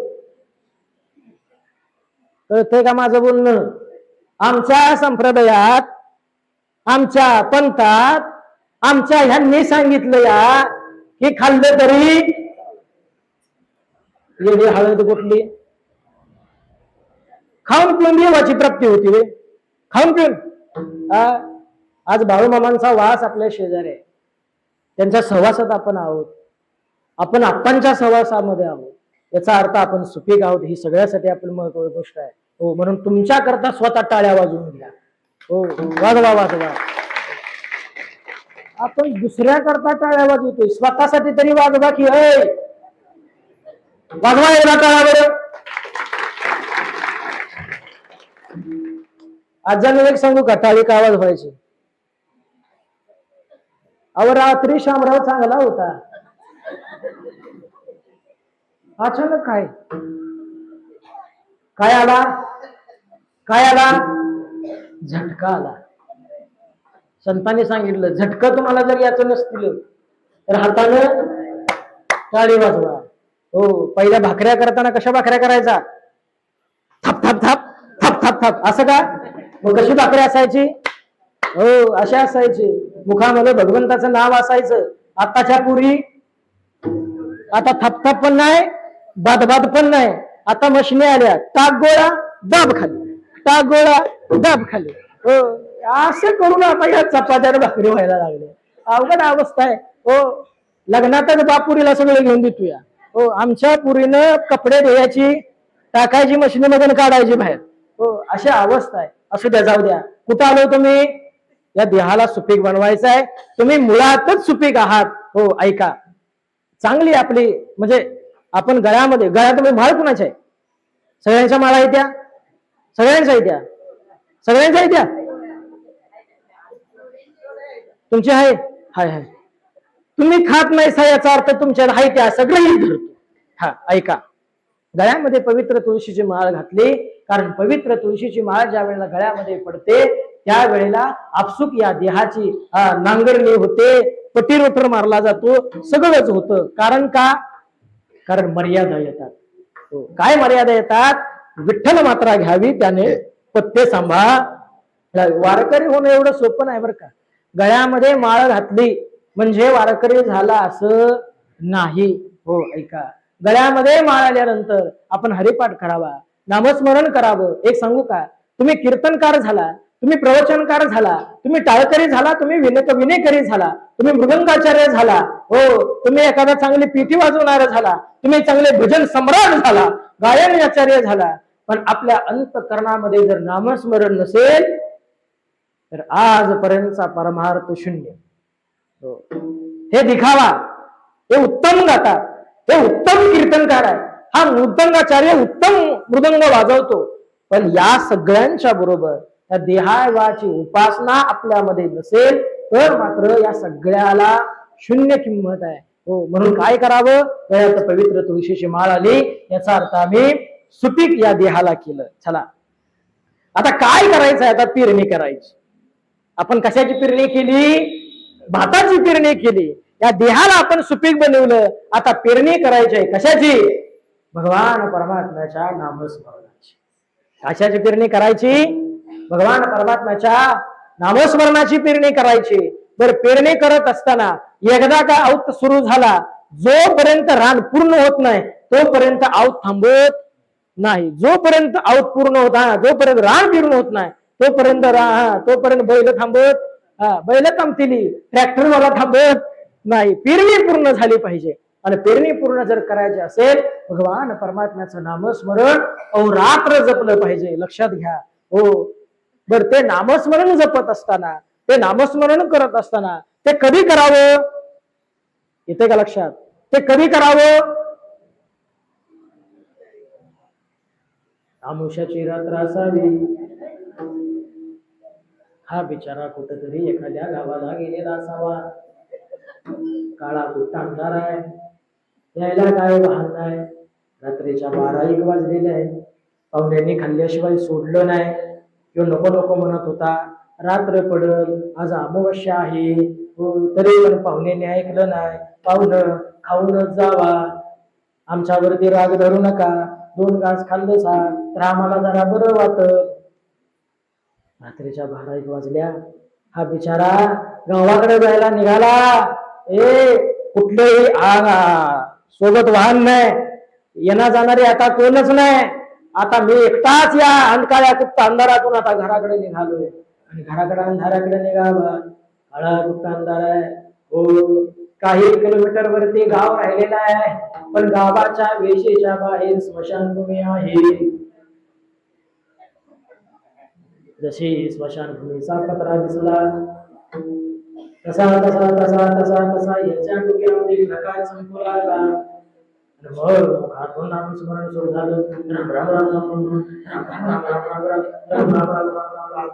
कळतंय का माझं बोलणं? आमच्या संप्रदायात, आमच्या पंथात आमच्या ह्यांनी सांगितलं या की खाल्लं तरी येडी हळद कुठली खाऊन पिऊन देवाची प्राप्ती होती रे. खाऊन पिऊन. आज बाळूमामांचा वास आपल्या शेजारी आहे. त्यांच्या सहवासात आपण आहोत. आपण आप्पांच्या सहवासामध्ये आहोत. याचा अर्थ आपण सुपीक आहोत. ही सगळ्यासाठी आपण महत्त्वाची गोष्ट आहे. हो, म्हणून तुमच्या करता स्वतः टाळ्या वाजवून घ्या. हो, वाजवा वाजवा. आपण दुसऱ्या करता टाळ्या वाजवतोय, स्वतःसाठी तरी वाजवा की. वाजवा याला टाळ्यावर. आजाने एक सांगू का टाळी का आवाज व्हायची? अहो रात्री शामराव चांगला होता, अचानक काय काय आला? काय आला? झटका आला. संतांनी सांगितलं झटका तुम्हाला जर याचं नसतील तर हातानं टाळी वाजवा. हो, पहिल्या भाकऱ्या करताना कशा भाकऱ्या करायचा? थाप थाप थाप थाप थाप थाप असं का? मग कशी भाकरी असायची? हो, अशा असायची. मुखामध्ये भगवंताचं नाव असायचं. आताच्या पुरी आता थाप थाप पण नाही, बाद बाद पण नाही. आता मशिनी आल्या, टाक गोळा दाब खाली, टाक गोळा दाब खाली. हो, असं करून आता या चपात्या भाकरी व्हायला लागल्या. अवघड अवस्था आहे. हो, लग्नातच बापुरीला सगळं घेऊन देतोया. हो, आमच्या पुरीनं कपडे धुवायची, टाकायची मशिनीमधून काढायची बाहेर. हो, अशा अवस्था आहे. असू द्या, जाऊ द्या. कुठं आलो तुम्ही? या देहाला सुपीक बनवायचं आहे. तुम्ही मुळातच सुपीक आहात. हो, ऐका, चांगली आपली म्हणजे आपण गळ्यामध्ये, गळ्यात माळ कुणाच्या आहे? सगळ्यांच्या माळा येत्या? सगळ्यांच्या येत्या? सगळ्यांच्या येत्या? तुमची आहे? हाय हाय. तुम्ही खात नाही याचा अर्थ तुमच्या आहे त्या सगळंही धरतो. हा, ऐका, गळ्यामध्ये पवित्र तुळशीची माळ घातली, कारण पवित्र तुळशीची माळ ज्या वेळेला गळ्यामध्ये पडते त्यावेळेला आपसुक या देहाची नांगरणी होते, पटीरोटर मारला जातो, सगळंच होतं. कारण का? कारण मर्यादा येतात. हो, काय मर्यादा येतात? विठ्ठल मात्रा घ्यावी त्याने पत्ते सांभाळ. वारकरी होणं एवढं सोपं नाही बरं का. गळ्यामध्ये माळ घातली म्हणजे वारकरी झाला असं नाही. हो, ऐका, गळ्यामध्ये माळ आल्यानंतर आपण हरिपाठ करावा, नामस्मरण करावं. एक सांगू का, तुम्ही कीर्तनकार झाला, तुम्ही प्रवचनकार झाला, तुम्ही टाळकरी झाला, तुम्ही विनेकरी झाला, तुम्ही मृदंगाचार्य झाला, हो तुम्ही एखादा चांगली पेटी वाजवणारा झाला, तुम्ही चांगले भजन सम्राट झाला, गायन आचार्य झाला, पण आपल्या अंतःकरणामध्ये जर नामस्मरण नसेल तर आजपर्यंतचा परमार्थ शून्य. हे दिखावा, हे उत्तम गातात, हे उत्तम कीर्तनकार आहे, हा मृदंगाचार्य उत्तम मृदंग वाजवतो, पण या सगळ्यांच्या बरोबर या देहावाची उपासना आपल्यामध्ये नसेल तर मात्र या सगळ्याला शून्य किंमत आहे. हो, म्हणून काय करावं, गळ्यात पवित्र तुळशीची माळ आली, याचा अर्थ आम्ही सुपीक या देहाला केलं. चला आता काय करायचं आहे, आता पेरणी करायची. आपण कशाची पेरणी केली, भाताची पेरणी केली, या देहाला आपण सुपीक बनवलं, आता पेरणी करायची आहे कशाची, भगवान परमात्म्याच्या नामस्मरणाची. कशाची पेरणी करायची, भगवान परमात्म्याच्या नामस्मरणाची पेरणी करायची. बरं, पेरणी करत असताना एकदा का आऊत सुरू झाला, जोपर्यंत रान पूर्ण होत नाही तोपर्यंत आऊत थांबत नाही. जोपर्यंत आऊत पूर्ण होता, जोपर्यंत रान पूर्ण होत नाही तोपर्यंत बैल थांबत, बैल थांबतील, ट्रॅक्टरवाला थांबत नाही. पेरणी पूर्ण झाली पाहिजे. आणि पेरणी पूर्ण जर करायची असेल, भगवान परमात्म्याचं नामस्मरण अहोरात्र जपलं पाहिजे. लक्षात घ्या. हो, बर, ते नामस्मरण जपत असताना, ते नामस्मरण करत असताना ते कधी करावं, येते का लक्षात, ते कधी करावं, आमुष्याची रात्र असावी. हा बिचारा कुठेतरी एखाद्या गावाला गेलेला असावा, काळा कुठं अंधार आहे, यायला काय वाहन नाही, रात्रीच्या 12-1 वाजलेले आहे, पाहुण्यांनी खाल्ल्याशिवाय सोडलं नाही, किंवा नको नको म्हणत होता, रात्र पडल, आज अमावस्या आहे, तरी पण पाहुण्यांनी ऐकलं नाही. पाहुणं खाऊनच जावा, आमच्यावरती राग धरू नका, 2 घास खाल्लं सा तर आम्हाला जरा बरं वाटत. रात्रीच्या 12-1 वाजल्या, हा बिचारा गावाकडे जायला निघाला. कुठलंही सोबत वाहन नाही, येणा जाणारे आता कोणच नाही, आता मी एकटाच या अंधकाळ्या गुप्त अंधारातून आता घराकडे निघालोय. आणि घराकडे अंधाराकडे निघावा, काळा गुप्त अंधार आहे. हो, काही किलोमीटर वरती गाव राहिलेला आहे, पण गावाच्या वेशीच्या बाहेर स्मशानभूमी आहे. जशी स्मशानभूमीचा पत्रा दिसला तसा तसा तसा तसा तसा याच्या डोक्यामध्ये प्रकाश संपू लागला. मग हातून नामस्मरण सुरू झालं. राम राम राम राम राम राम.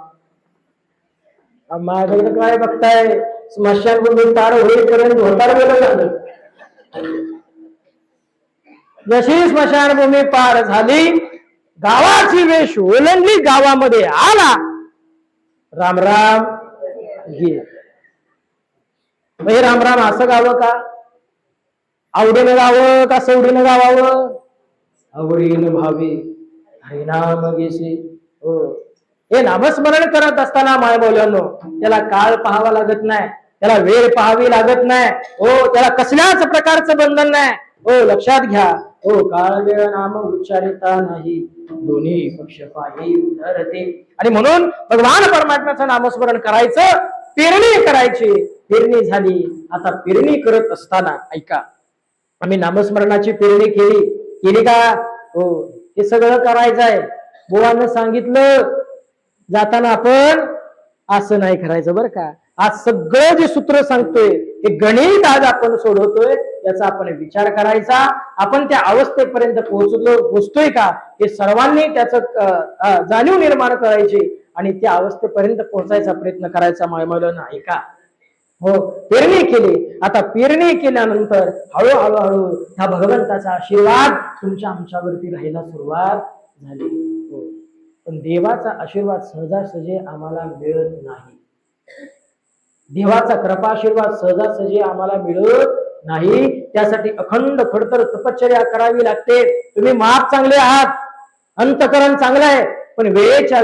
माझ्याकडे काय बघताय, स्मशानभूमी पार होईपर्यंत होतार वेळ झालं. जशी स्मशानभूमी पार झाली, गावाची वेश ओलंडली, गावामध्ये आला. राम राम घे. राम राम असं गावं का, आवडीनं गावं का सवडीनं गावावं, आवडीनं भावे हरिनाम घेसे. हो, हे नामस्मरण करत असताना माय बोलांनो, त्याला काळ पाहावा लागत नाही, त्याला वेळ पाहावी लागत नाही. हो, त्याला कसल्याच प्रकारचं बंधन नाही. हो, लक्षात घ्या. हो, काळ वेळ नाम उच्चारिता नाही, दोन्ही पक्ष पाही उधरते. आणि म्हणून भगवान परमात्म्याचं नामस्मरण करायचं, पेरणी करायची. पेरणी झाली, आता पेरणी करत असताना ऐका, आम्ही नामस्मरणाची पेरणी केली का, हो, हे सगळं करायचं आहे. बुवानं सांगितलं, जाताना आपण असं नाही करायचं बरं का. आज सगळं जे सूत्र सांगतोय हे गणित आज आपण सोडवतोय, याचा आपण विचार करायचा. आपण त्या अवस्थेपर्यंत पोहोचतोय का, हे सर्वांनी त्याचं जाणीव निर्माण करायची आणि त्या अवस्थेपर्यंत पोहोचायचा प्रयत्न करायचा. मायमौलाना ऐका. हो, पेरणी केली. आता पेरणी केल्यानंतर हळूहळू त्या भगवंताचा आशीर्वाद तुमच्या आमच्यावरती राहायला सुरुवात झाली. हो, पण देवाचा आशीर्वाद सहजासहजी आम्हाला मिळत नाही. देवाचा कृपाशीर्वाद सहजासहजी आम्हाला मिळत नाही. त्यासाठी अखंड खडतर तपश्चर्या करावी लागते. तुम्ही माप चांगले आहात, अंतकरण चांगलं आहे, पण वेळेच्या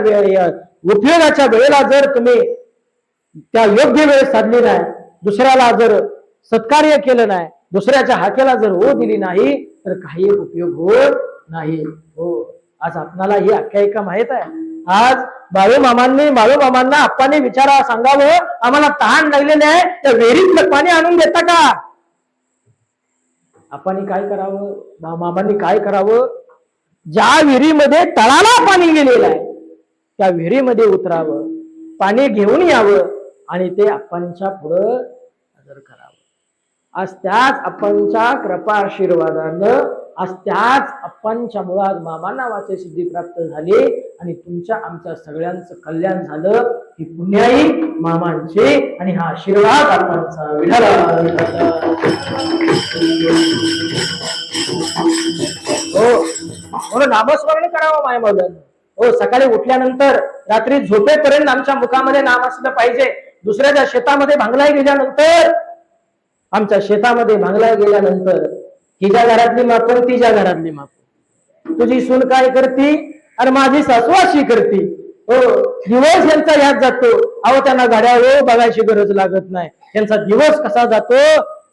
उपयोगाच्या वेळेला जर तुम्ही त्या योग्य वेळ साधली नाही, दुसऱ्याला जर सत्कार्य केलं नाही, दुसऱ्याच्या हाकेला जर हो दिली नाही, तर काही उपयोग होत नाही. हो, आज आपणाला ही आख्यायिका माहित आहे. आज बाळूमामांना आप्पांनी विचारा सांगावं, आम्हाला तहान लागलेले आहे, त्या विहिरीतलं पाणी आणून देता का? आप्पांनी काय करावं, मामांनी काय करावं? ज्या विहिरीमध्ये तळाला पाणी गेलेलं आहे त्या विहिरीमध्ये उतरावं, पाणी घेऊन यावं आणि ते आप्पांच्या पुढं हजर करावं. आज त्याच आप्पांच्या कृपा आशीर्वादानं, आज त्याच आप्पांच्या मुळात मामा नावाची सिद्धी प्राप्त झाली आणि तुमच्या आमच्या सगळ्यांचं कल्याण झालं. ही पुण्याई मामांची आणि हा आशीर्वाद आप्पांचा. हो, म्हणून नामस्मरण करावं माय मौलानं. हो, सकाळी उठल्यानंतर रात्री झोपेपर्यंत आमच्या मुखामध्ये नाम असलं पाहिजे. दुसऱ्याच्या शेतामध्ये भांगलाय गेल्यानंतर, आमच्या शेतामध्ये भांगलाय गेल्यानंतर हिच्या घरातली मापन तिच्या घरातली मापन, तुझी सून काय करती आणि माझी सासू अशी करती. हो, दिवस यांचा यात जातो. अहो, त्यांना घड्याळ बघायची गरज लागत नाही, त्यांचा दिवस कसा जातो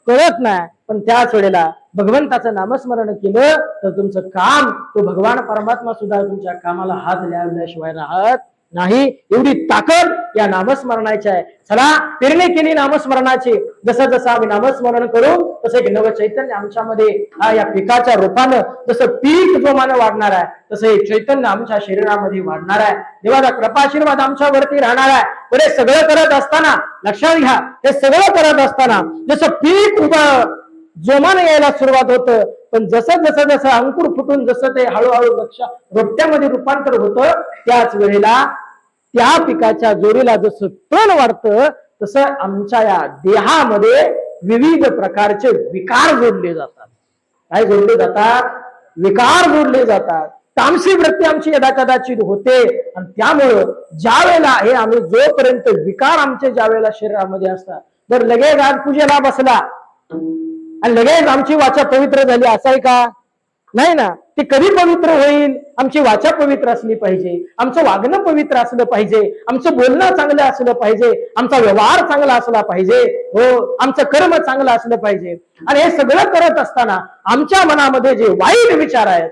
कळत नाही. पण त्याच वेळेला भगवंताचं नामस्मरण केलं तर तुमचं काम, तो भगवान परमात्मा सुद्धा तुमच्या कामाला हात लावल्याशिवाय राहत नाही. एवढी ताकद या नामस्मरणाची आहे. चला, पेरणी केली नामस्मरणाची. जसं जसं आम्ही नामस्मरण करू तसं एक नव चैतन्य आमच्यामध्ये या पिकाच्या रूपानं, जसं पीक जोमानं वाढणार आहे तसं हे चैतन्य आमच्या शरीरामध्ये वाढणार आहे. देवाचा कृपाशीर्वाद आमच्यावरती राहणार आहे. पण हे सगळं करत असताना लक्षात घ्या, हे सगळं करत असताना जसं पीक उभं जोमानं यायला सुरुवात होतं, पण जसं जसं जसं अंकुर फुटून जसं ते हळूहळू वृक्ष रोपट्यामध्ये रूपांतर होतं, त्याच वेळेला त्या पिकाच्या जोडीला जसं तण वाढतं तसं आमच्या या देहामध्ये विविध प्रकारचे विकार जोडले जातात. काय जोडले जातात? विकार जोडले जातात. तामसी वृत्ती आमची यदा कदाचित होते आणि त्यामुळं ज्या वेळेला हे आम्ही जोपर्यंत विकार आमचे ज्या वेळेला शरीरामध्ये असतात, जर लगेच आज पूजेला बसला आणि लगेच आमची वाचा पवित्र झाली असं आहे का? नाही ना. ती कधी पवित्र होईल? आमची वाचा पवित्र असली पाहिजे, आमचं वागणं पवित्र असलं पाहिजे, आमचं बोलणं चांगलं असलं पाहिजे, आमचा व्यवहार चांगला असला पाहिजे. हो, आमचं कर्म चांगलं असलं पाहिजे. आणि हे सगळं करत असताना आमच्या मनामध्ये जे वाईट विचार आहेत,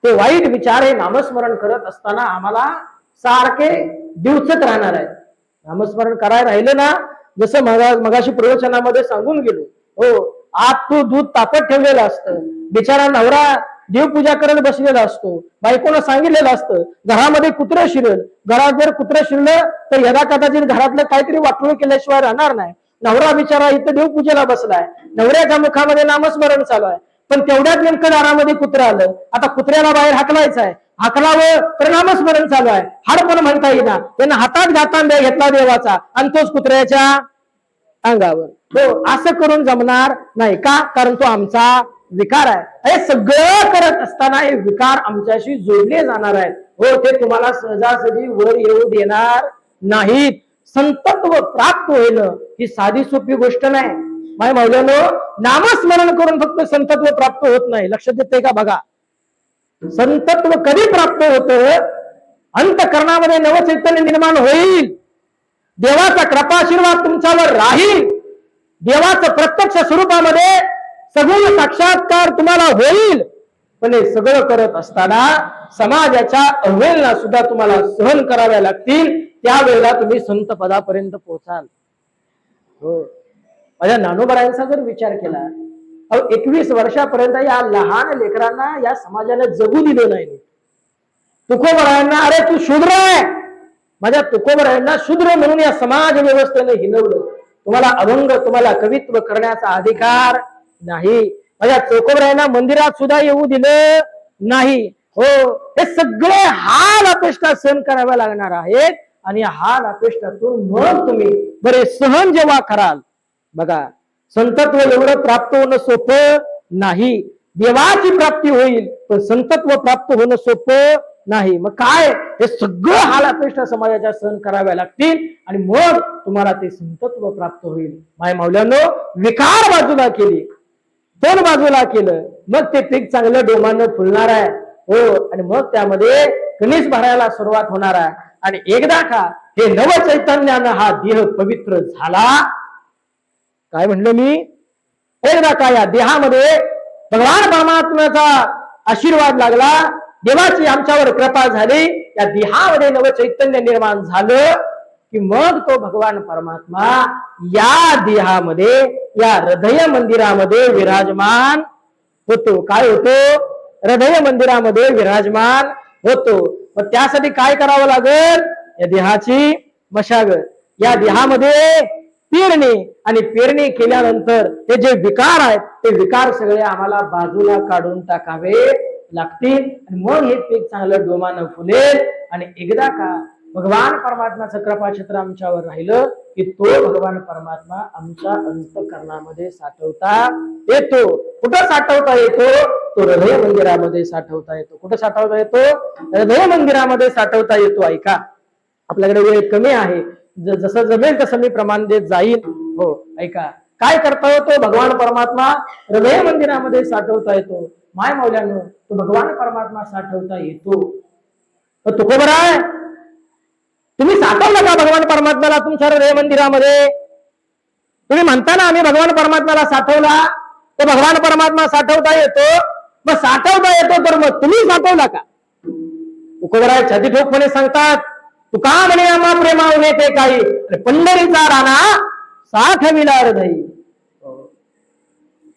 ते वाईट विचार हे नामस्मरण करत असताना आम्हाला सारखे दिवसत राहणार आहेत. नामस्मरण करायला राहिलं ना, जसं मगाशी प्रवचनामध्ये सांगून गेलो, हो, आत तू दूध तापत ठेवलेलं असतं, बिचारा नवरा देवपूजा करत बसलेला असतो, बायकोनं सांगितलेलं असतं घरामध्ये कुत्रं शिरेल, घरात जर कुत्रं शिरलं तर यदा कदाचित घरातलं काहीतरी वाटोळ केल्याशिवाय राहणार नाही. नवरा बिचारा इथं देवपूजेला बसलाय, नवऱ्याच्या मुखामध्ये नामस्मरण चालू आहे, पण तेवढ्यात नेमकं दारामध्ये कुत्रं आलं. आता कुत्र्याला बाहेर हाकलायचं आहे, हाकलावं तर नामस्मरण चालू आहे, हाड पण म्हणता येईना, त्यांना हातात घातांब्या घेतला देवाचा आणि तोच कुत्र्याच्या अंगावर. हो, असं करून जमणार नाही का? कारण तो आमचा विकार आहे. हे सगळं करत असताना हे विकार आमच्याशी जोडले जाणार आहेत. हो, ते तुम्हाला सहजासहजी वर येऊ देणार नाहीत. संतत्व प्राप्त होणं ही साधी सोपी गोष्ट नाही. माय मौलानो, नामस्मरण करून फक्त संतत्व प्राप्त होत नाही. लक्षात येते का? बघा, संतत्व कधी प्राप्त होतं? अंतःकरणामध्ये नवचैतन्य निर्माण होईल, देवाचा कृपाशीर्वाद तुमच्यावर राहील, देवाचं प्रत्यक्ष स्वरूपामध्ये सगुण साक्षात्कार तुम्हाला होईल. पण हे सगळं करत असताना समाजाच्या अवहेलना सुद्धा तुम्हाला सहन कराव्या लागतील. त्यावेळेला तुम्ही संत पदापर्यंत पोहोचाल. हो, माझ्या नानोबरायांचा जर विचार केला, 21 वर्षापर्यंत या लहान लेकरांना या समाजाने जगू दिलं नाही. तुकोबरायांना, अरे तू शूद्र आहे, माझ्या तुकोबरायांना शूद्र म्हणून या समाज व्यवस्थेने हिनवलं. तुम्हाला अभंग, तुम्हाला कवित्व करण्याचा अधिकार नाही. माझ्या तुकोबरायांना मंदिरात सुद्धा येऊ दिलं नाही. हो, हे सगळे हाल अपेष्टा सहन कराव्या लागणार आहेत. आणि या हाल अपेष्टातून मग तुम्ही बरे सहन जेव्हा कराल, बघा, संतत्व एवढं प्राप्त होणं सोपं नाही. देवाची प्राप्ती होईल, पण संतत्व प्राप्त होणं सोपं नाही. मग काय? हे सगळं हाल अपेष्टा समाजाच्या सहन कराव्या लागतील आणि मग तुम्हाला ते संतत्व प्राप्त होईल. माय मौलानो, विकार बाजूला केली, तण बाजूला केलं, मग ते पीक चांगलं डोमानं फुलणार आहे. हो, आणि मग त्यामध्ये कणीस भरायला सुरुवात होणार आहे. आणि एकदा का हे नवचैतन्यानं हा देह पवित्र झाला, काय म्हणलं मी, एकदा का या देहामध्ये भगवान परमात्म्याचा आशीर्वाद लागला, देवाची आमच्यावर कृपा झाली, या देहामध्ये नवचैतन्य निर्माण झालं की मग तो भगवान परमात्मा या देहामध्ये, या हृदय मंदिरामध्ये विराजमान होतो. काय होतो? हृदय मंदिरामध्ये विराजमान होतो. मग त्यासाठी काय करावं लागेल? या देहाची मशागत, या देहामध्ये पेरणी, आणि पेरणी केल्यानंतर हे जे विकार आहेत ते विकार सगळे आम्हाला बाजूला काढून टाकावे लागतील, आणि मग हे पीक चांगलं डोमानं फुलेल. आणि एकदा का भगवान परमात्माचं कृपाक्षेत्र आमच्यावर राहिलं की तो भगवान परमात्मा आमच्या अंतःकरणामध्ये साठवता येतो. कुठं साठवता येतो? तो हृदय मंदिरामध्ये साठवता येतो. कुठं साठवता येतो? हृदय मंदिरामध्ये साठवता येतो. ऐका, आपल्याकडे वेळ कमी आहे, जसं जमेल तसं मी प्रमाण देत जाईल. हो, ऐका, काय करता येतो? भगवान परमात्मा हृदय मंदिरामध्ये साठवता येतो. माय मौल्यानं तो भगवान परमात्मा साठवता येतो. तुकोबर आहे, तुम्ही साठवलं का भगवान परमात्म्याला तुमच्या हृदय मंदिरामध्ये? तुम्ही म्हणता ना आम्ही भगवान परमात्म्याला साठवला, तो भगवान परमात्मा साठवता येतो. मग साठवता येतो तर मग तुम्ही साठवला का? तुकोबर आहे, छाती ठोकपणे सांगतात, तुका म्हणे आम्हा प्रेमावने ते काही, पंढरीचा राणा साठविला हृदय.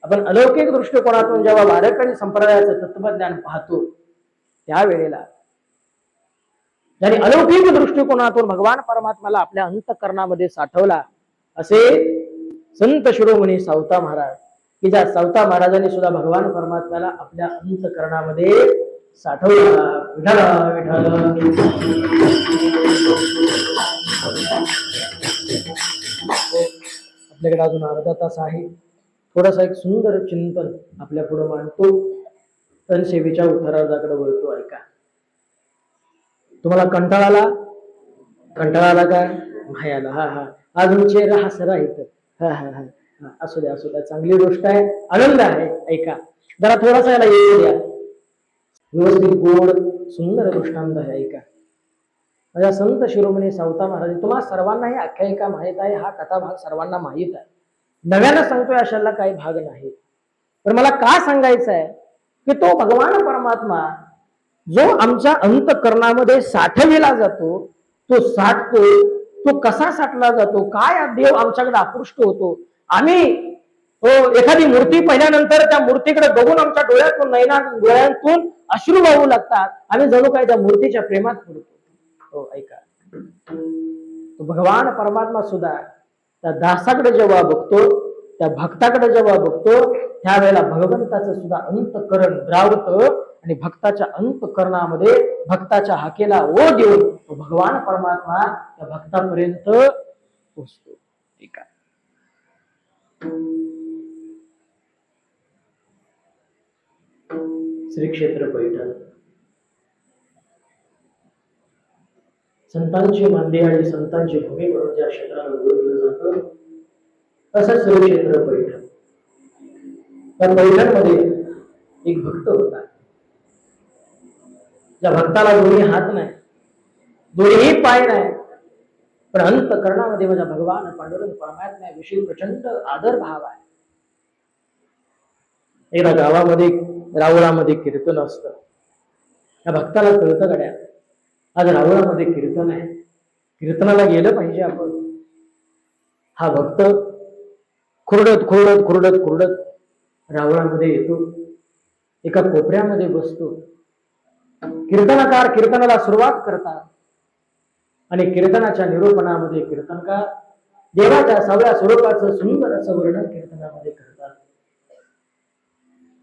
आपण अलौकिक दृष्टिकोनातून जेव्हा वारकरी संप्रदायाचं तत्वज्ञान पाहतो त्यावेळेला ज्यांनी अलौकिक दृष्टिकोनातून भगवान परमात्म्याला आपल्या अंतःकरणामध्ये साठवला असे संत शिरोमणी सावता महाराज, की ज्या सावता महाराजांनी सुद्धा भगवान परमात्म्याला आपल्या अंतःकरणामध्ये साठवला. विठ्ठल विठ्ठल. आपल्याकडे अजून अर्धा तास आहे. थोडासा एक सुंदर चिंतन आपल्या पुढे मांडतो, तनसेवीच्या उत्तरार्धाकडे वळतो. ऐका, तुम्हाला कंटाळा आला का? नाही आला. हा हा, अजून चेहरा हसरा येत. हा हा हा, असू द्या असू द्या, चांगली गोष्ट आहे, आनंद आहे. ऐका, जरा थोडासा याला येऊ द्या. व्यवस्थित गोड सुंदर दृष्टांत आहे. ऐका, माझ्या संत शिरोमणी सावता महाराज, तुम्हाला सर्वांना ही आख्यायिका माहित आहे, हा कथा भाग सर्वांना माहित आहे, नव्यानं सांगतोय अशाला काही भाग नाही. पण मला का सांगायचं आहे की तो भगवान परमात्मा जो आमच्या अंतःकरणामध्ये साठविला जातो, तो साठतो, तो कसा साठला जातो, काय देव आमच्याकडे आकृष्ट होतो. आम्ही एखादी मूर्ती पाहिल्यानंतर त्या मूर्तीकडे बघून आमच्या डोळ्यातून अश्रू वाहू लागतात. आम्ही जणू काय त्या मूर्तीच्या प्रेमात पडतो. हो, ऐका, तो भगवान परमात्मा सुद्धा त्या दासाकडे जेव्हा बघतो, त्या भक्ताकडे जेव्हा बघतो, त्यावेळेला भगवंताचं सुद्धा अंतःकरण द्रावतं आणि भक्ताच्या अंतःकरणामध्ये भक्ताच्या हाकेला ओ देऊन तो भगवान परमात्मा त्या भक्तापर्यंत पोहोचतो. ठीक आहे. श्री क्षेत्र पैठण संतांची मांदी आणि संतांची भूमी म्हणून ज्या क्षेत्राला ओळखलं जातं तसंच श्री क्षेत्र पैठण. त्या पैठणमध्ये एक भक्त होता, ज्या भक्ताला दोन्ही हात नाही, दोन्ही पाय नाही, पण अंतःकरणामध्ये माझ्या भगवान पांडुरंग परमात्म्याविषयी प्रचंड आदर भाव आहे. एकदा गावामध्ये रावळामध्ये कीर्तन असतं. त्या भक्ताला कळतं गड्या आज रावळामध्ये कीर्तन आहे, कीर्तनाला गेलं पाहिजे आपण. हा भक्त खुरडत खुरडत खुरडत खुरडत रावळामध्ये येतो, एका कोपऱ्यामध्ये बसतो. कीर्तनकार कीर्तनाला सुरुवात करतात आणि कीर्तनाच्या निरूपणामध्ये कीर्तनकार देवाच्या सगळ्या स्वरूपाचं सुंदर असं वर्णन कीर्तनामध्ये करतात.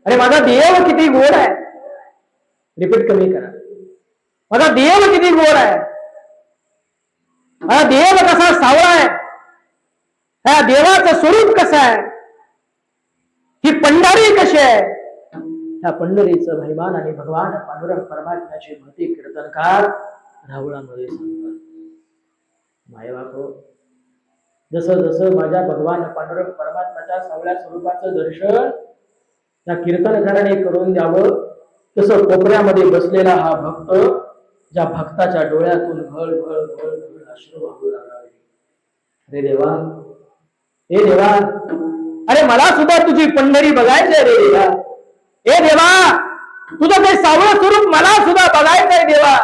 अरे माझा देव किती गोड आहे, रिपीट कमी करा, माझा देव किती गोड आहे, माझा देव कसा सावळा आहे, ह्या देवाचं स्वरूप कसं आहे, ही पंढरी कशी आहे, ह्या पंढरीचं महिमान आणि भगवान पांडुरंग परमात्म्याची भक्ती कीर्तनकार रावळामध्ये सांगतात. मायबापो, जसं जसं माझ्या भगवान पांडुरंग परमात्म्याच्या सावळ्या स्वरूपाचं दर्शन त्या कीर्तनकाराने करून द्यावं, तसं कोपऱ्यामध्ये बसलेला हा भक्त ज्या भक्ताच्या डोळ्यातून घळ घळ घळ घळ अश्रू वाहू लागले. अरे देवा, हे देवा, अरे मला सुद्धा तुझी पंढरी बघायचंय रे देवा. हे देवा, तुझं ते सावळं स्वरूप मला सुद्धा बघायचंय देवा.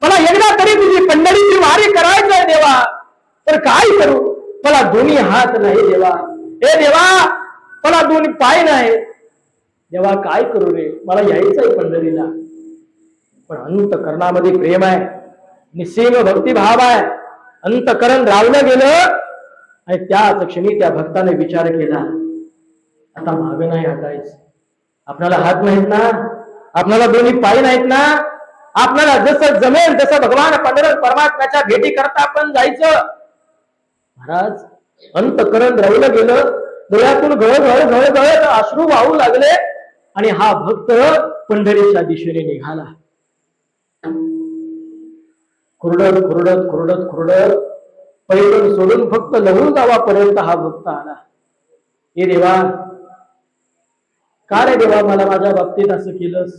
मला एकदा तरी तुझी पंढरीची वारी करायचं आहे देवा, तर काय करू? मला दोन्ही हात नाही देवा, हे देवा मला दोन्ही पाय नाही देवा, काय करू रे? मला यायचंय पंढरीला, पण अंतकरणामध्ये प्रेम आहे, निस्सीम भक्तिभाव आहे, अंतकरण रावलं गेलं. आणि त्याच क्षणी त्या भक्ताने विचार केला, आता मागे नाही हटायचं. आपल्याला हात नाहीत ना, आपल्याला दोन्ही पाय नाहीत ना, आपल्याला जसं जमेल तसं भगवान पांडुरंग परमात्म्याच्या भेटी करता आपण जायचं. महाराज अंतकरण राहिलं गेलं, डोळ्यातून गळगळ अश्रू वाहू लागले आणि हा भक्त पंढरीच्या दिशेने निघाला. खुरडत पैठण सोडून फक्त लहू गावापर्यंत हा भक्त आला. हे देवा, का रे देवा मला माझ्या बाबतीत असं केलंस?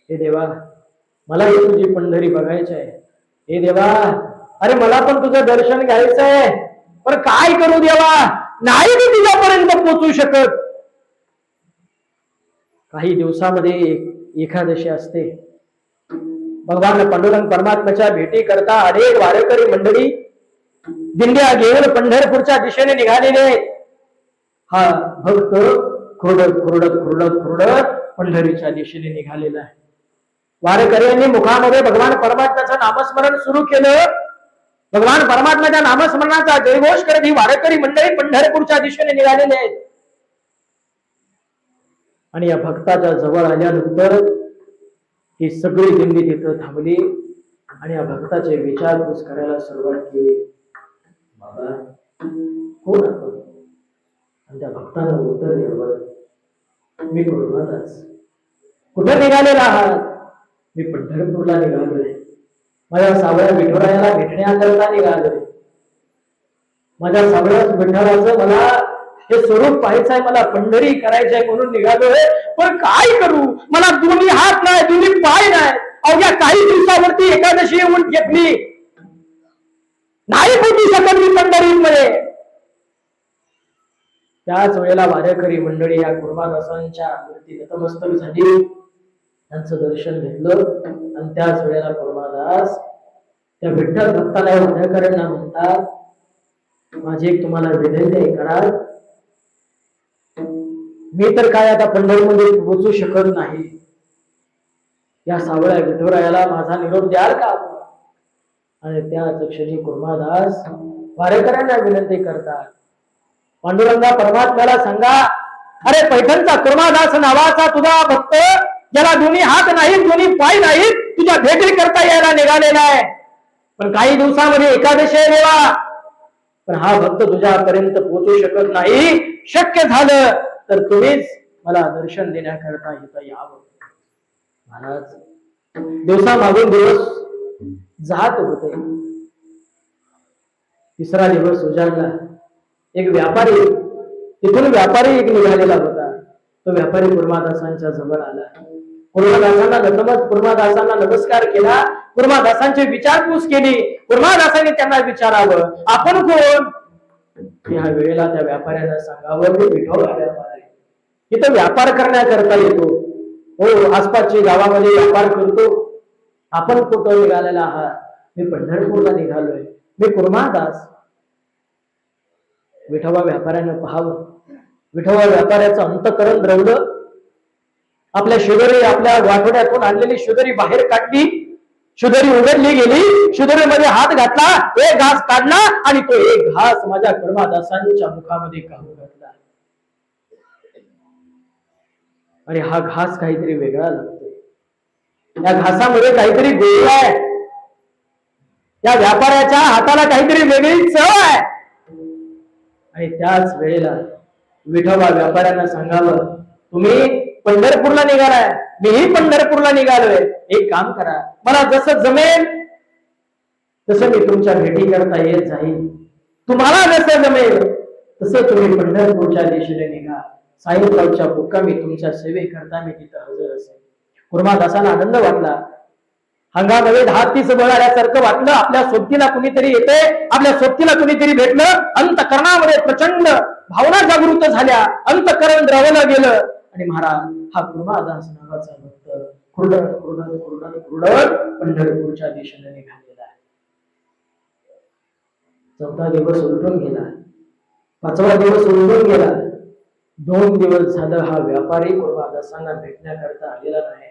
हे देवा मला ही तुझी पंढरी बघायची आहे. हे देवा, अरे मला पण तुझं दर्शन घ्यायचंय, पण काय करू देवा, नाही मी तुझ्यापर्यंत पोहोचू शकत. काही दिवसामध्ये एकादशी असते. भगवान पांडुरंग परमात्म्याच्या भेटी करता अनेक वारकरी मंडळी दिंड्या घेऊन पंढरपूरच्या दिशेने निघालेले. हा भक्त खुरडत पंढरीच्या दिशेने निघालेला आहे. वारकऱ्यांनी मुखामध्ये भगवान परमात्म्याचं नामस्मरण सुरू केलं. भगवान परमात्म्याच्या नामस्मरणाचा जयघोष करत ही वारकरी मंडळी पंढरपूरच्या दिशेने निघालेले आहेत. आणि या भक्ताच्या जवळ आल्यानंतर ही सगळी दिंडी तिथं थांबली आणि या भक्ताचे विचारपूस करायला सुरुवात केली. बाबा कोण आपण? आणि त्या भक्तानं उत्तर द्यावं, मी कुटुंबातच. कुठे निघालेला आहात? मी पंढरपूरला निघालोय. माझ्या सावळ्या विठुरायाला भेटण्याकरता निघालोय. माझ्या सावळ्या विठुराचं मला हे स्वरूप पाहायचंय, मला पंढरी करायचंय म्हणून निघालोय, पण काय करू? मला दोन्ही हात नाही, दोन्ही पाय नाही. अवघ्या काही दिवसावरती एकादशी येऊन घेतली, नाही पोहोचू शकत मी पंढरीमध्ये. त्याच वेळेला वारकरी मंडळी या कुर्मादासांच्या मूर्ती नतमस्तक झाली, त्यांचं दर्शन घेतलं. आणि त्याच वेळेला कुर्मादास त्या विठ्ठल भक्ताला वारकऱ्यांना म्हणतात, माझी एक तुम्हाला विनंती आहे, करा. मी तर काय आता पंढरीमध्ये पोहोचू शकत नाही, या सावळ्या विठुरायाला माझा निरोप द्याल का? आणि त्याच क्षणी कुर्मादास वारकऱ्यांना विनंती करतात, पांडुरंगा परमात्म्याला सांगा, अरे पैठणचा कुर्मादास नावाचा तुझा भक्त, ज्याला दोन्ही हात नाहीत, दोन्ही पाय नाहीत, तुझ्या भेटी करता यायला निघालेला आहे, पण काही दिवसामध्ये एकादशी आहे देवा, पण हा भक्त तुझ्यापर्यंत पोहोचू शकत नाही. शक्य झालं तर तुम्हीच मला दर्शन देण्याकरता इथं यावं. महाराज दिवसामागून दिवस जात होते. तिसरा दिवस उजाडला. एक व्यापारी, तिथून व्यापारी एक निघालेला होता. तो व्यापारी कुर्मादासांच्या जवळ आला. कुर्मादासांना नमस्कार केला. कुर्मादासांची विचारपूस केली. कुर्मादासांनी त्यांना विचारावं, आपण कोण? ह्या वेळेला त्या व्यापाऱ्याला सांगावं, मी विठोबा व्यापार आहे, इथं व्यापार करण्याकरता येतो. हो, आसपासच्या गावामध्ये व्यापार करतो. आपण कुठं निघालेला आहात? मी पंढरपूरला निघालोय, मी कुर्मादास. विठोबा व्यापाऱ्यानं पाहावं. विठोबा व्यापाऱ्याचं अंतकरण द्रवलं. आपल्या शुगरी, आपल्या वाटोड्यातून आणलेली शुगरी बाहेर काढली. शुगरी उघडली गेली. शुगरीमध्ये हात घातला, एक घास काढला आणि तो एक घास माझ्या कुर्मादासांच्या मुखामध्ये काढून घातला. आणि हा घास काहीतरी वेगळा लागतोय. या घासामध्ये काहीतरी गोळी आहे. या व्यापाऱ्याच्या हाताला काहीतरी वेगळी चव आहे. आणि त्याच वेळेला विठोबा व्यापाऱ्यांना सांगावं, तुम्ही पंढरपूरला निघालाय, मीही पंढरपूरला निघालोय. एक काम करा, मला जसं जमेल तसं मी तुमच्या भेटी करता येत जाईल. तुम्हाला जसं जमेल तसं तुम्ही पंढरपूरच्या दिशेने निघा. सायंकाळच्या मुक्कामी तुमच्या सेवेकरता मी तिथं हजर असेल. कुर्मादासाला आनंद वाटला. अंगामध्ये 10-30 बळ आल्यासारखं वाटलं. आपल्या सोबतीला कुणीतरी येते, आपल्या सोबतीला कुणीतरी भेटलं. अंतकरणामध्ये प्रचंड भावना जागृत झाल्या. अंतकरण द्रवलं गेलं. आणि महाराज हा कुर्मादास नावाचा भक्त कुरडत कुरडत कुरडत कुरडत पंढरपूरच्या दिशेने निघालेला आहे. चौथा दिवस उलटून गेला, पाचवा दिवस उलटून गेला. 2 दिवस झालं हा व्यापारी कुर्मादासांना भेटण्याकरता आलेला नाही.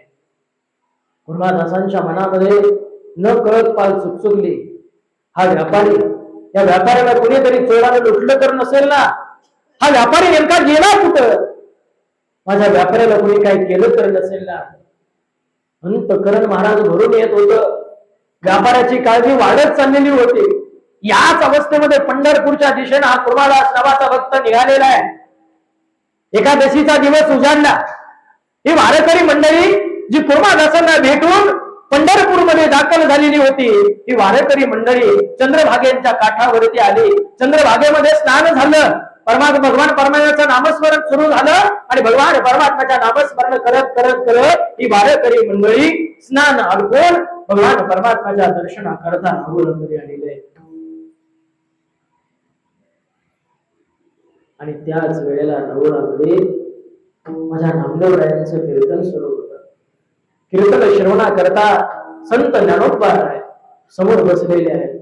कुर्मादासांच्या मनामध्ये न कळत पाल चुकचुकली. हा व्यापारी, या व्यापाऱ्याला कुणीतरी चोरानं लुटलं तर नसेल ना? हा व्यापारी नेमका गेला कुठं? माझ्या व्यापाऱ्याला कुणी काही केलं तर नसेल ना? अंतःकरण महाराज भरून येत होत. व्यापाऱ्याची काळजी वाढत चाललेली होती. याच अवस्थेमध्ये पंढरपूरच्या दिशेने हा कुर्मादास नावाचा भक्त निघालेला आहे. एकादशीचा दिवस उजाडला. ही वारकरी मंडळी जी कुर्मादासांना भेटून पंढरपूरमध्ये दाखल झालेली होती, ही वारकरी मंडळी चंद्रभागेच्या काठावरती आली. चंद्रभागेमध्ये स्नान झालं. भगवान परमात्म्याचं नामस्मरण सुरू झालं आणि भगवान परमात्म्याच्या नामस्मरण करत करत करत ही वारकरी मंडळी स्नान अडकून भगवान परमात्म्याच्या दर्शनाकरता राहुलामध्ये आलेले आहेत. आणि त्याच वेळेला राहुलामध्ये माझ्या नामदेवरायांचं कीर्तन सुरू होतं. कीर्तन श्रवणाकरता संत ज्ञानोबा समोर बसलेले आहेत.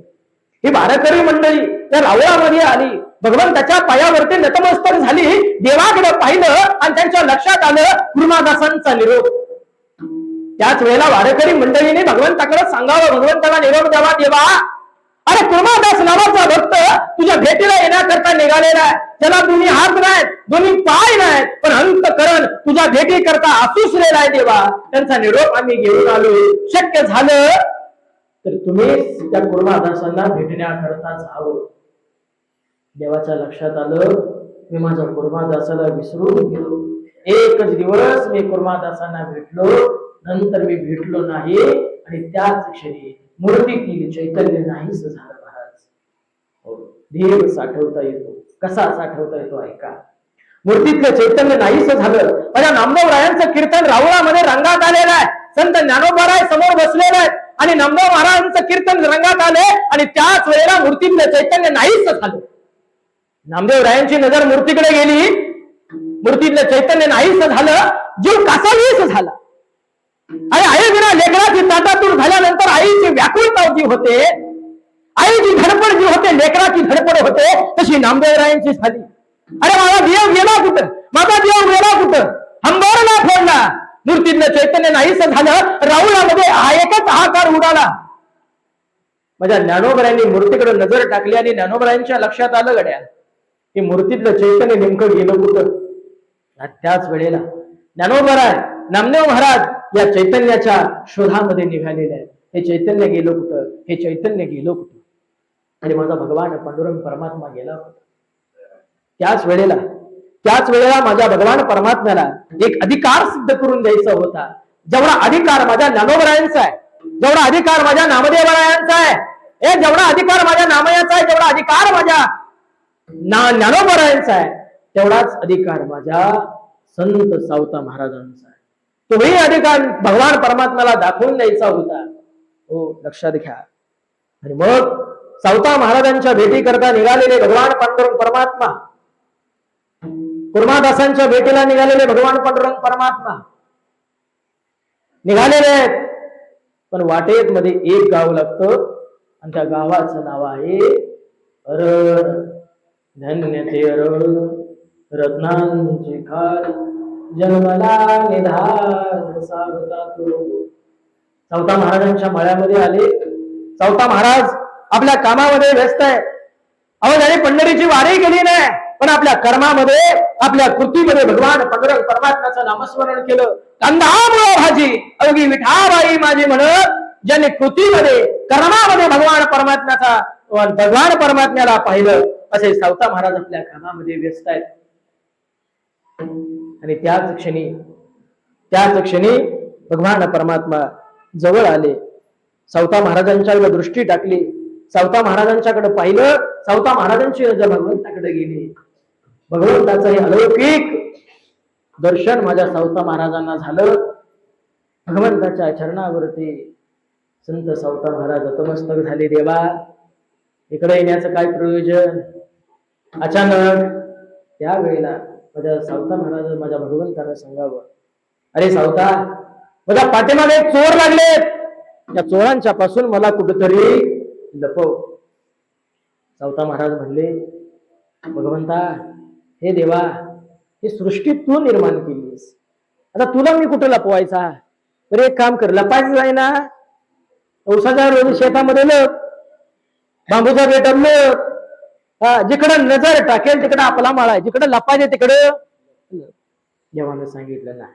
ही वारकरी मंडळी त्या रावळामध्ये आली. भगवंताच्या पायावरती नतमस्तक झाली. देवाकडे पाहिलं आणि त्यांच्या लक्षात आलं कुर्मादासांचा निरोप. त्याच वेळेला वारकरी मंडळीने भगवंताकडे सांगावं, भगवंताला निरोप द्यावा. देवा, अरे कुर्मादास नावाचा भक्त तुझ्या भेटीला येण्याकरता निघालेला आहे. त्याला दोन्ही हात नाहीत, दोन्ही पाय नाहीत, पण अंतःकरण तुझ्या भेटी करता आसुसलेला आहे. देवा, त्यांचा निरोप आम्ही घेऊन आलो. शक्य झालं तर तुम्ही त्या कुर्मादासांना भेटण्याकरता जावं. देवाच्या लक्षात आलं, मी माझ्या कुर्मादासाला विसरून गेलो. एकच दिवस मी कुर्मादासांना भेटलो, नंतर मी भेटलो नाही. आणि त्याच क्षणी मूर्तीतील चैतन्य नाहीच झालं. महाराज, देव साठवता येतो. कसा साठवता येतो ऐका. मूर्तीतलं चैतन्य नाहीच झालं. माझ्या नामदेवरायांचं कीर्तन रावळामध्ये रंगात आलेलं आहे. संत ज्ञानोबाराय समोर बसलेले आहेत आणि नामदेव महाराजांचं कीर्तन रंगात आले आणि त्याच वेळेला मूर्तीतलं चैतन्य नाहीच झालं. नामदेवरायांची नजर मूर्तीकडे गेली, मूर्तीतलं चैतन्य नाहीच झालं. जीव कासावीस झाला. आणि आई विना लेकराची ताटातूर झाल्यानंतर आईची व्याकुळता जी होते, आईची धडपड जी होते, लेकराची धडपड होते, तशी नामदेवरायांची झाली. अरे माझा देव गेला कुठं? माझा देव गेला कुठं? हंबरला फोडला. मूर्तीतलं चैतन्य नाहीच झालं. राहुलामध्ये एकच हाकार उडाला. माझ्या ज्ञानोबरायांनी मूर्तीकडे नजर टाकली आणि ज्ञानोबरायांच्या लक्षात आलं, गड्या, की मूर्तीतलं चैतन्य नेमकं गेलं कुठं? त्याच वेळेला ज्ञानोबराय नामदेव महाराज या चैतन्याच्या शोधामध्ये निघालेले आहेत. हे चैतन्य गेलं कुठं? हे चैतन्य गेलं कुठं? आणि माझा भगवान पांडुरंग परमात्मा गेला होता. त्याच वेळेला माझ्या भगवान परमात्म्याला एक अधिकार सिद्ध करून द्यायचा होता. जेवढा अधिकार माझ्या ज्ञानोबरायांचा आहे, जेवढा अधिकार माझ्या नामदेवरायांचा आहे, जेवढा अधिकार माझ्या नामयाचा आहे, जेवढा अधिकार माझ्या ज्ञानोबरायांचा आहे, तेवढाच अधिकार माझ्या संत सावता महाराजांचा आहे. तोही अधिकार भगवान परमात्म्याला दाखवून द्यायचा होता. हो, लक्षात घ्या. आणि मग सावता महाराजांच्या भेटी करता निघालेले भगवान पांडुरंग परमात्मा, कुर्मादासांच्या भेटीला निघालेले भगवान पांडुरंग परमात्मा निघालेले आहेत. पण वाटेत मध्ये एक गाव लागतं आणि त्या गावाचं नाव आहे अरण. धन्य ते अरण, रत्नांची खार, जन्मला निधान सावता तो. सावता महाराजांच्या मळ्यामध्ये आले. सावता महाराज आपल्या कामामध्ये व्यस्त आहे. अहो, त्याने पंढरीची वारी केली नाही, पण आपल्या कर्मामध्ये, आपल्या कृतीमध्ये भगवान पांडुरंग परमात्म्याचं नामस्मरण केलं. कंदामुळं भाजी अवघी विठाबाई माझी म्हणत, ज्याने कृतीमध्ये, कर्मामध्ये भगवान परमात्म्याला पाहिलं, असे सावता महाराज आपल्या कामामध्ये व्यस्त आहेत. आणि त्याच क्षणी भगवान परमात्मा जवळ आले. सावता महाराजांच्याकडे दृष्टी टाकली, सावता महाराजांच्याकडे पाहिलं. सावता महाराजांची नजर भगवंताकडे गेली. भगवंताचं हे अलौकिक दर्शन माझ्या सावता महाराजांना झालं. भगवंताच्या चरणावरती संत सावता महाराज नतमस्तक झाले. देवा, इकडे येण्याचं काय प्रयोजन? अचानक त्यावेळेला माझ्या सावता महाराज माझ्या भगवंताला सांगावं, अरे सावता, माझ्या पाठीमागे चोर लागलेत, या चोरांच्या पासून मला कुठेतरी लपव. सावता महाराज म्हणले, भगवंता, हे देवा, ही सृष्टी तू निर्माण केलीस, आता तुला मी कुठं लपवायचा? बरं एक काम कर, लपायचं जाय ना, औषधाच्या रोज शेतामध्ये लप, बांबूचा बेटर लप, जिकडे नजर टाकेल तिकडे आपला माळा आहे, जिकडे लपायचे तिकडे. देवानं सांगितलं नाही,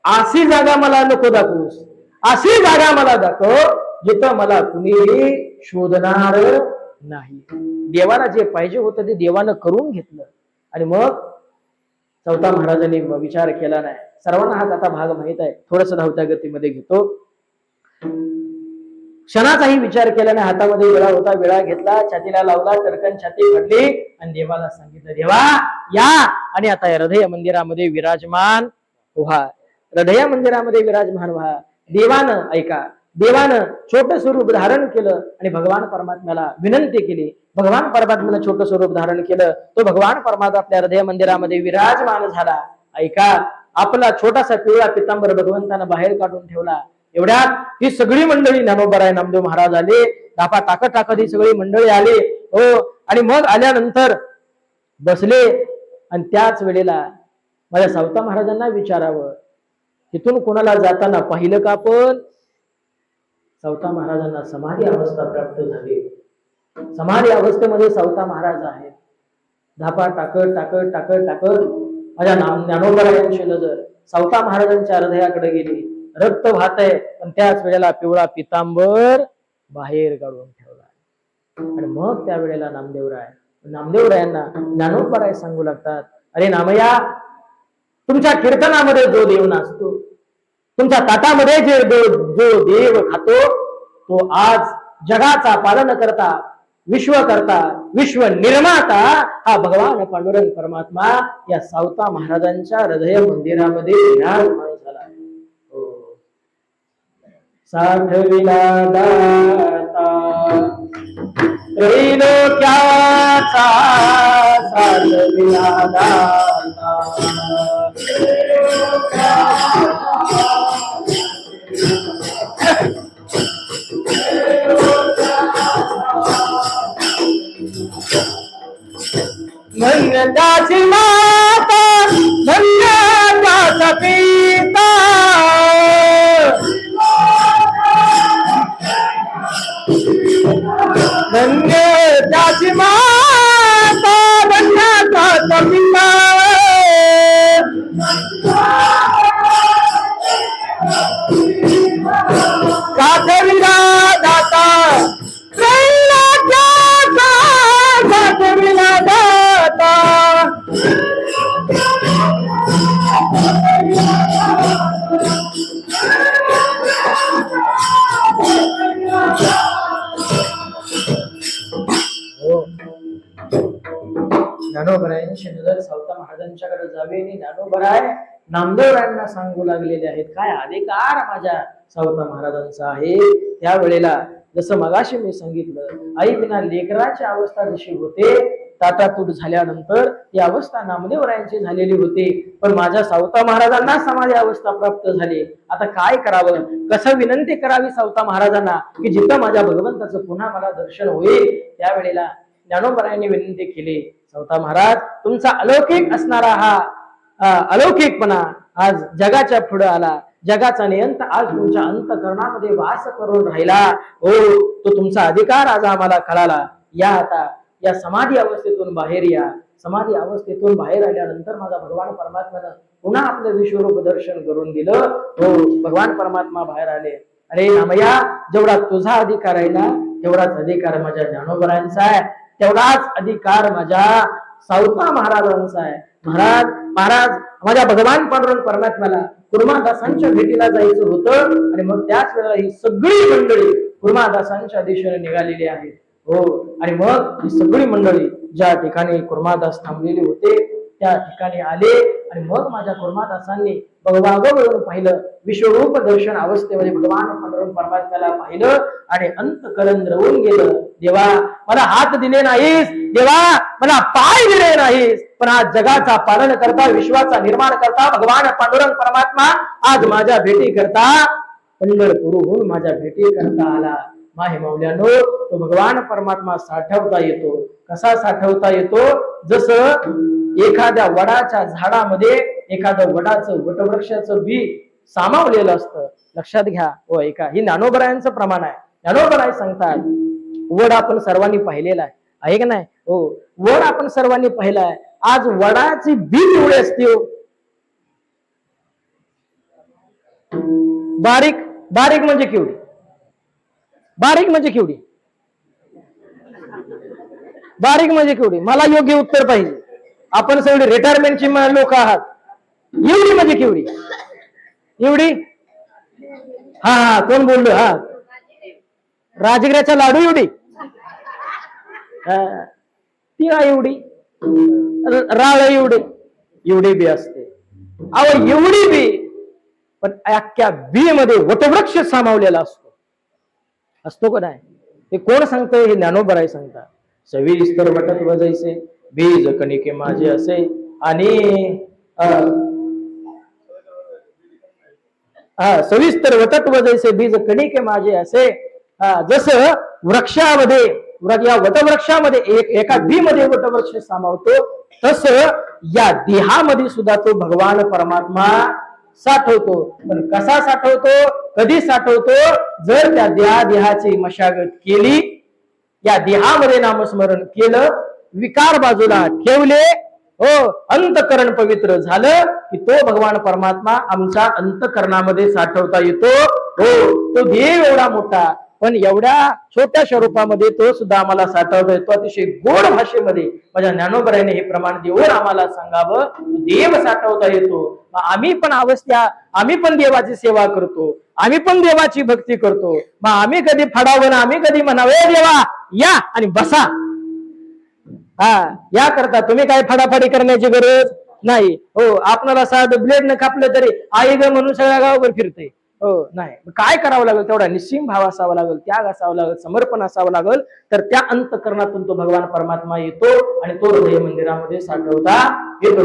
अशी जागा मला नको दाखवूस, अशी जागा मला दाखव जिथं मला कुणी शोधणार नाही. देवाला जे पाहिजे होतं ते देवानं करून घेतलं. आणि मग चौथा महाराजांनी विचार केला नाही. सर्वांना हा कथा भाग माहित आहे, थोडस धावत्या गतीमध्ये घेतो. क्षणाचाही विचार केला नाही. हातामध्ये विळा होता, विळा घेतला, छातीला लावला, टरकन छाती फडली आणि देवाला सांगितलं, देवा या आणि आता या हृदय मंदिरामध्ये विराजमान व्हा, हृदय मंदिरामध्ये विराजमान व्हा. देवानं ऐका, देवानं छोटं स्वरूप धारण केलं आणि भगवान परमात्म्याला विनंती केली. भगवान परमात्म्यानं छोटं स्वरूप धारण केलं, तो भगवान परमात्मा आपल्या हृदय मंदिरामध्ये विराजमान झाला. ऐका, आपला छोटासा पिवळा पितांबर भगवंतानं बाहेर काढून ठेवला. एवढ्यात ही सगळी मंडळी ज्ञानोबराय नामदेव महाराज आले, धापा टाकत टाकत ही सगळी मंडळी आले. हो, आणि मग आल्यानंतर बसले. आणि त्याच वेळेला माझ्या सावता महाराजांना विचारावं, तिथून कोणाला जाताना पाहिलं का? पण सावता महाराजांना समाधी अवस्था प्राप्त झाली. समाधी अवस्थेमध्ये सावता महाराज आहेत. धापा टाकत टाकत टाकत टाकत माझ्या ज्ञानोबरायांची नजर सावता महाराजांच्या हृदयाकडे गेली. रक्त वाहत आहे, पण त्याच वेळेला पिवळा पितांबर बाहेर काढून ठेवला. आणि मग त्या वेळेला नामदेवरायांना ज्ञानोबराय सांगू लागतात, अरे नामया, तुमच्या कीर्तनामध्ये जो देव नाचतो, तुमच्या ताटामध्ये जो देव खातो, तो आज जगाचा पालन करता, विश्वकर्ता, विश्व निर्माता हा भगवान पांडुरंग परमात्मा या सावता महाराजांच्या हृदय मंदिरामध्ये विराजमान झाला. साठविला दाता त्रैलोक्याचा, साठविला दाता धन्यताची माता, धन्यताचा पिता, धन्यताची माता, धन्यताचा पिता, साठविला दाता त्रैलोक्याचा, साठविला दाता. ज्ञानोबरायांची नजर सावता महाराजांच्याकडे जावी आणि ज्ञानोबराय नामदेवरायांना सांगू लागलेले आहेत, काय अधिकार माझ्या सावता महाराजांचा आहे. त्यावेळेला जसं मगाशी मी सांगितलं, आई बिना लेकराची अवस्था जशी होते, ताटातूट झाल्यानंतर ती अवस्था नामदेवरायांची झालेली होती. पण माझ्या सावता महाराजांना समाधी अवस्था प्राप्त झाली. आता काय करावं, कसं विनंती करावी सावता महाराजांना की जिथं माझ्या भगवंताचं पुन्हा मला दर्शन होईल. त्यावेळेला ज्ञानोबरायांनी विनंती केली, सावता महाराज, तुमचा अलौकिक असणारा हा अलौकिकपणा आज जगाच्या पुढे आला. जगाचा नियंता आज तुमच्या अंतःकरणामध्ये वास करून राहिला. हो, तो तुमचा अधिकार आज आम्हाला कळाला. या आता या समाधी अवस्थेतून बाहेर या. समाधी अवस्थेतून बाहेर आल्यानंतर माझा भगवान परमात्म्यानं पुन्हा आपलं विश्वरूप दर्शन करून दिलं. हो, भगवान परमात्मा बाहेर आले. अरे नामया, जेवढा तुझा अधिकार आहे ना, तेवढाच अधिकार माझ्या ज्ञानोबरायांचा आहे, तेवढाच अधिकार माझ्या सावता महाराजांचा आहे. महाराज माझ्या भगवान पांडुरंग परमात्म्याला कुर्मादासांच्या भेटीला जायचं होतं. आणि मग त्याच वेळेला ही सगळी मंडळी कुर्मादासांच्या दिशेने निघालेली आहे. हो, आणि मग ही सगळी मंडळी ज्या ठिकाणी कुर्मादास थांबलेले होते त्या ठिकाणी आले आणि मग माझ्या कुर्मादासांनी भगवागवरून पाहिलं, विश्वरूप दर्शन अवस्थेमध्ये भगवान पांडुरंग परमात्म्याला पाहिलं आणि अंतकरण द्रवून गेलं. देवा मला हात दिले नाहीस, देवा मला पाय दिले नाहीस, पण आज जगाचा पालन करता, विश्वाचा निर्माण करता भगवान पांडुरंग परमात्मा आज माझ्या भेटी करता पंढरपूरहून माझ्या भेटी करता आला. माहे मौल्यानो, तो भगवान परमात्मा साठवता येतो. कसा साठवता येतो? जसं एखाद्या वडाच्या झाडामध्ये एखादं वडाचं वटवृक्षाचं बी सामावलेलं असतं. लक्षात घ्या हो, ऐका, ही ज्ञानोबरायांचं प्रमाण आहे. ज्ञानोबराय सांगतात, वड आपण सर्वांनी पाहिलेला आहे का नाही? हो, वड आपण सर्वांनी पाहिलाय. आज वडाची बी एवढी असते हो, बारीक बारीक म्हणजे केवढी, बारीक म्हणजे केवढी, बारीक म्हणजे केवढी? मला योग्य उत्तर पाहिजे. आपण सगळे रिटायरमेंटची लोक आहात. एवढी म्हणजे केवढी? एवढी? हा हा, कोण बोललो? हा, राजगिऱ्याचा लाडू एवढी? ती एवढी? राळ एवढी? एवढी बी असते अहो, एवढी बी. पण अख्ख्या बी मध्ये वटवृक्ष सामावलेला असतो का नाही? हे कोण सांगतंय? हे ज्ञानोबराय सांगतात. सविस्तर वटत्व जैसे बीज कणिके माझे असे. आणि सविस्तर वटत्व जैसे बीज कणिके माझे असे. जसं वृक्षामध्ये, या वटवृक्षामध्ये एका बी मध्ये वटवृक्ष सामावतो, तसं या देहामध्ये सुद्धा तो भगवान परमात्मा साठवतो. पण कसा साठवतो? कधी साठवतो? जर त्या देहाची मशागत केली, या देहामध्ये नामस्मरण केलं, विकार बाजूला ठेवले, हो, अंतकरण पवित्र झालं की तो भगवान परमात्मा आमच्या अंतकरणामध्ये साठवता येतो. हो, तो देव एवढा मोठा, पण एवढ्या छोट्या स्वरूपामध्ये तो सुद्धा आम्हाला साठवता येतो. अतिशय गोड भाषेमध्ये माझ्या ज्ञानोबरायाने हे प्रमाण देऊन आम्हाला सांगावं, देव साठवता येतो. आम्ही पण आम्ही पण देवाची सेवा करतो, आम्ही पण देवाची भक्ती करतो. मग आम्ही कधी फडावं ना, आम्ही कधी म्हणावे देवा या आणि बसा. या करता तुम्ही काय फडाफडी करण्याची गरज नाही. हो, आपल्याला साधं ब्लेड न कापलं तरी आई ग म्हणून सगळ्या गावावर फिरते. हो, नाही, काय करावं लागेल? तेवढा निस्सीम भाव असावा लागेल, त्याग असावा लागेल, समर्पण असावं लागेल. तर त्या अंतकरणातून तो भगवान परमात्मा येतो आणि तो हृदय मंदिरामध्ये साठवता येतो.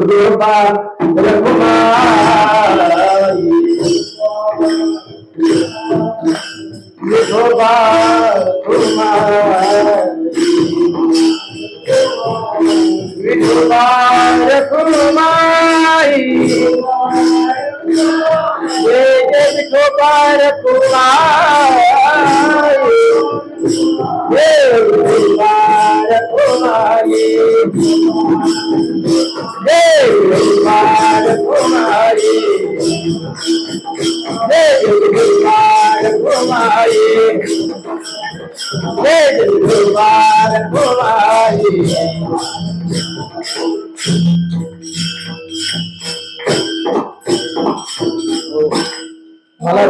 मला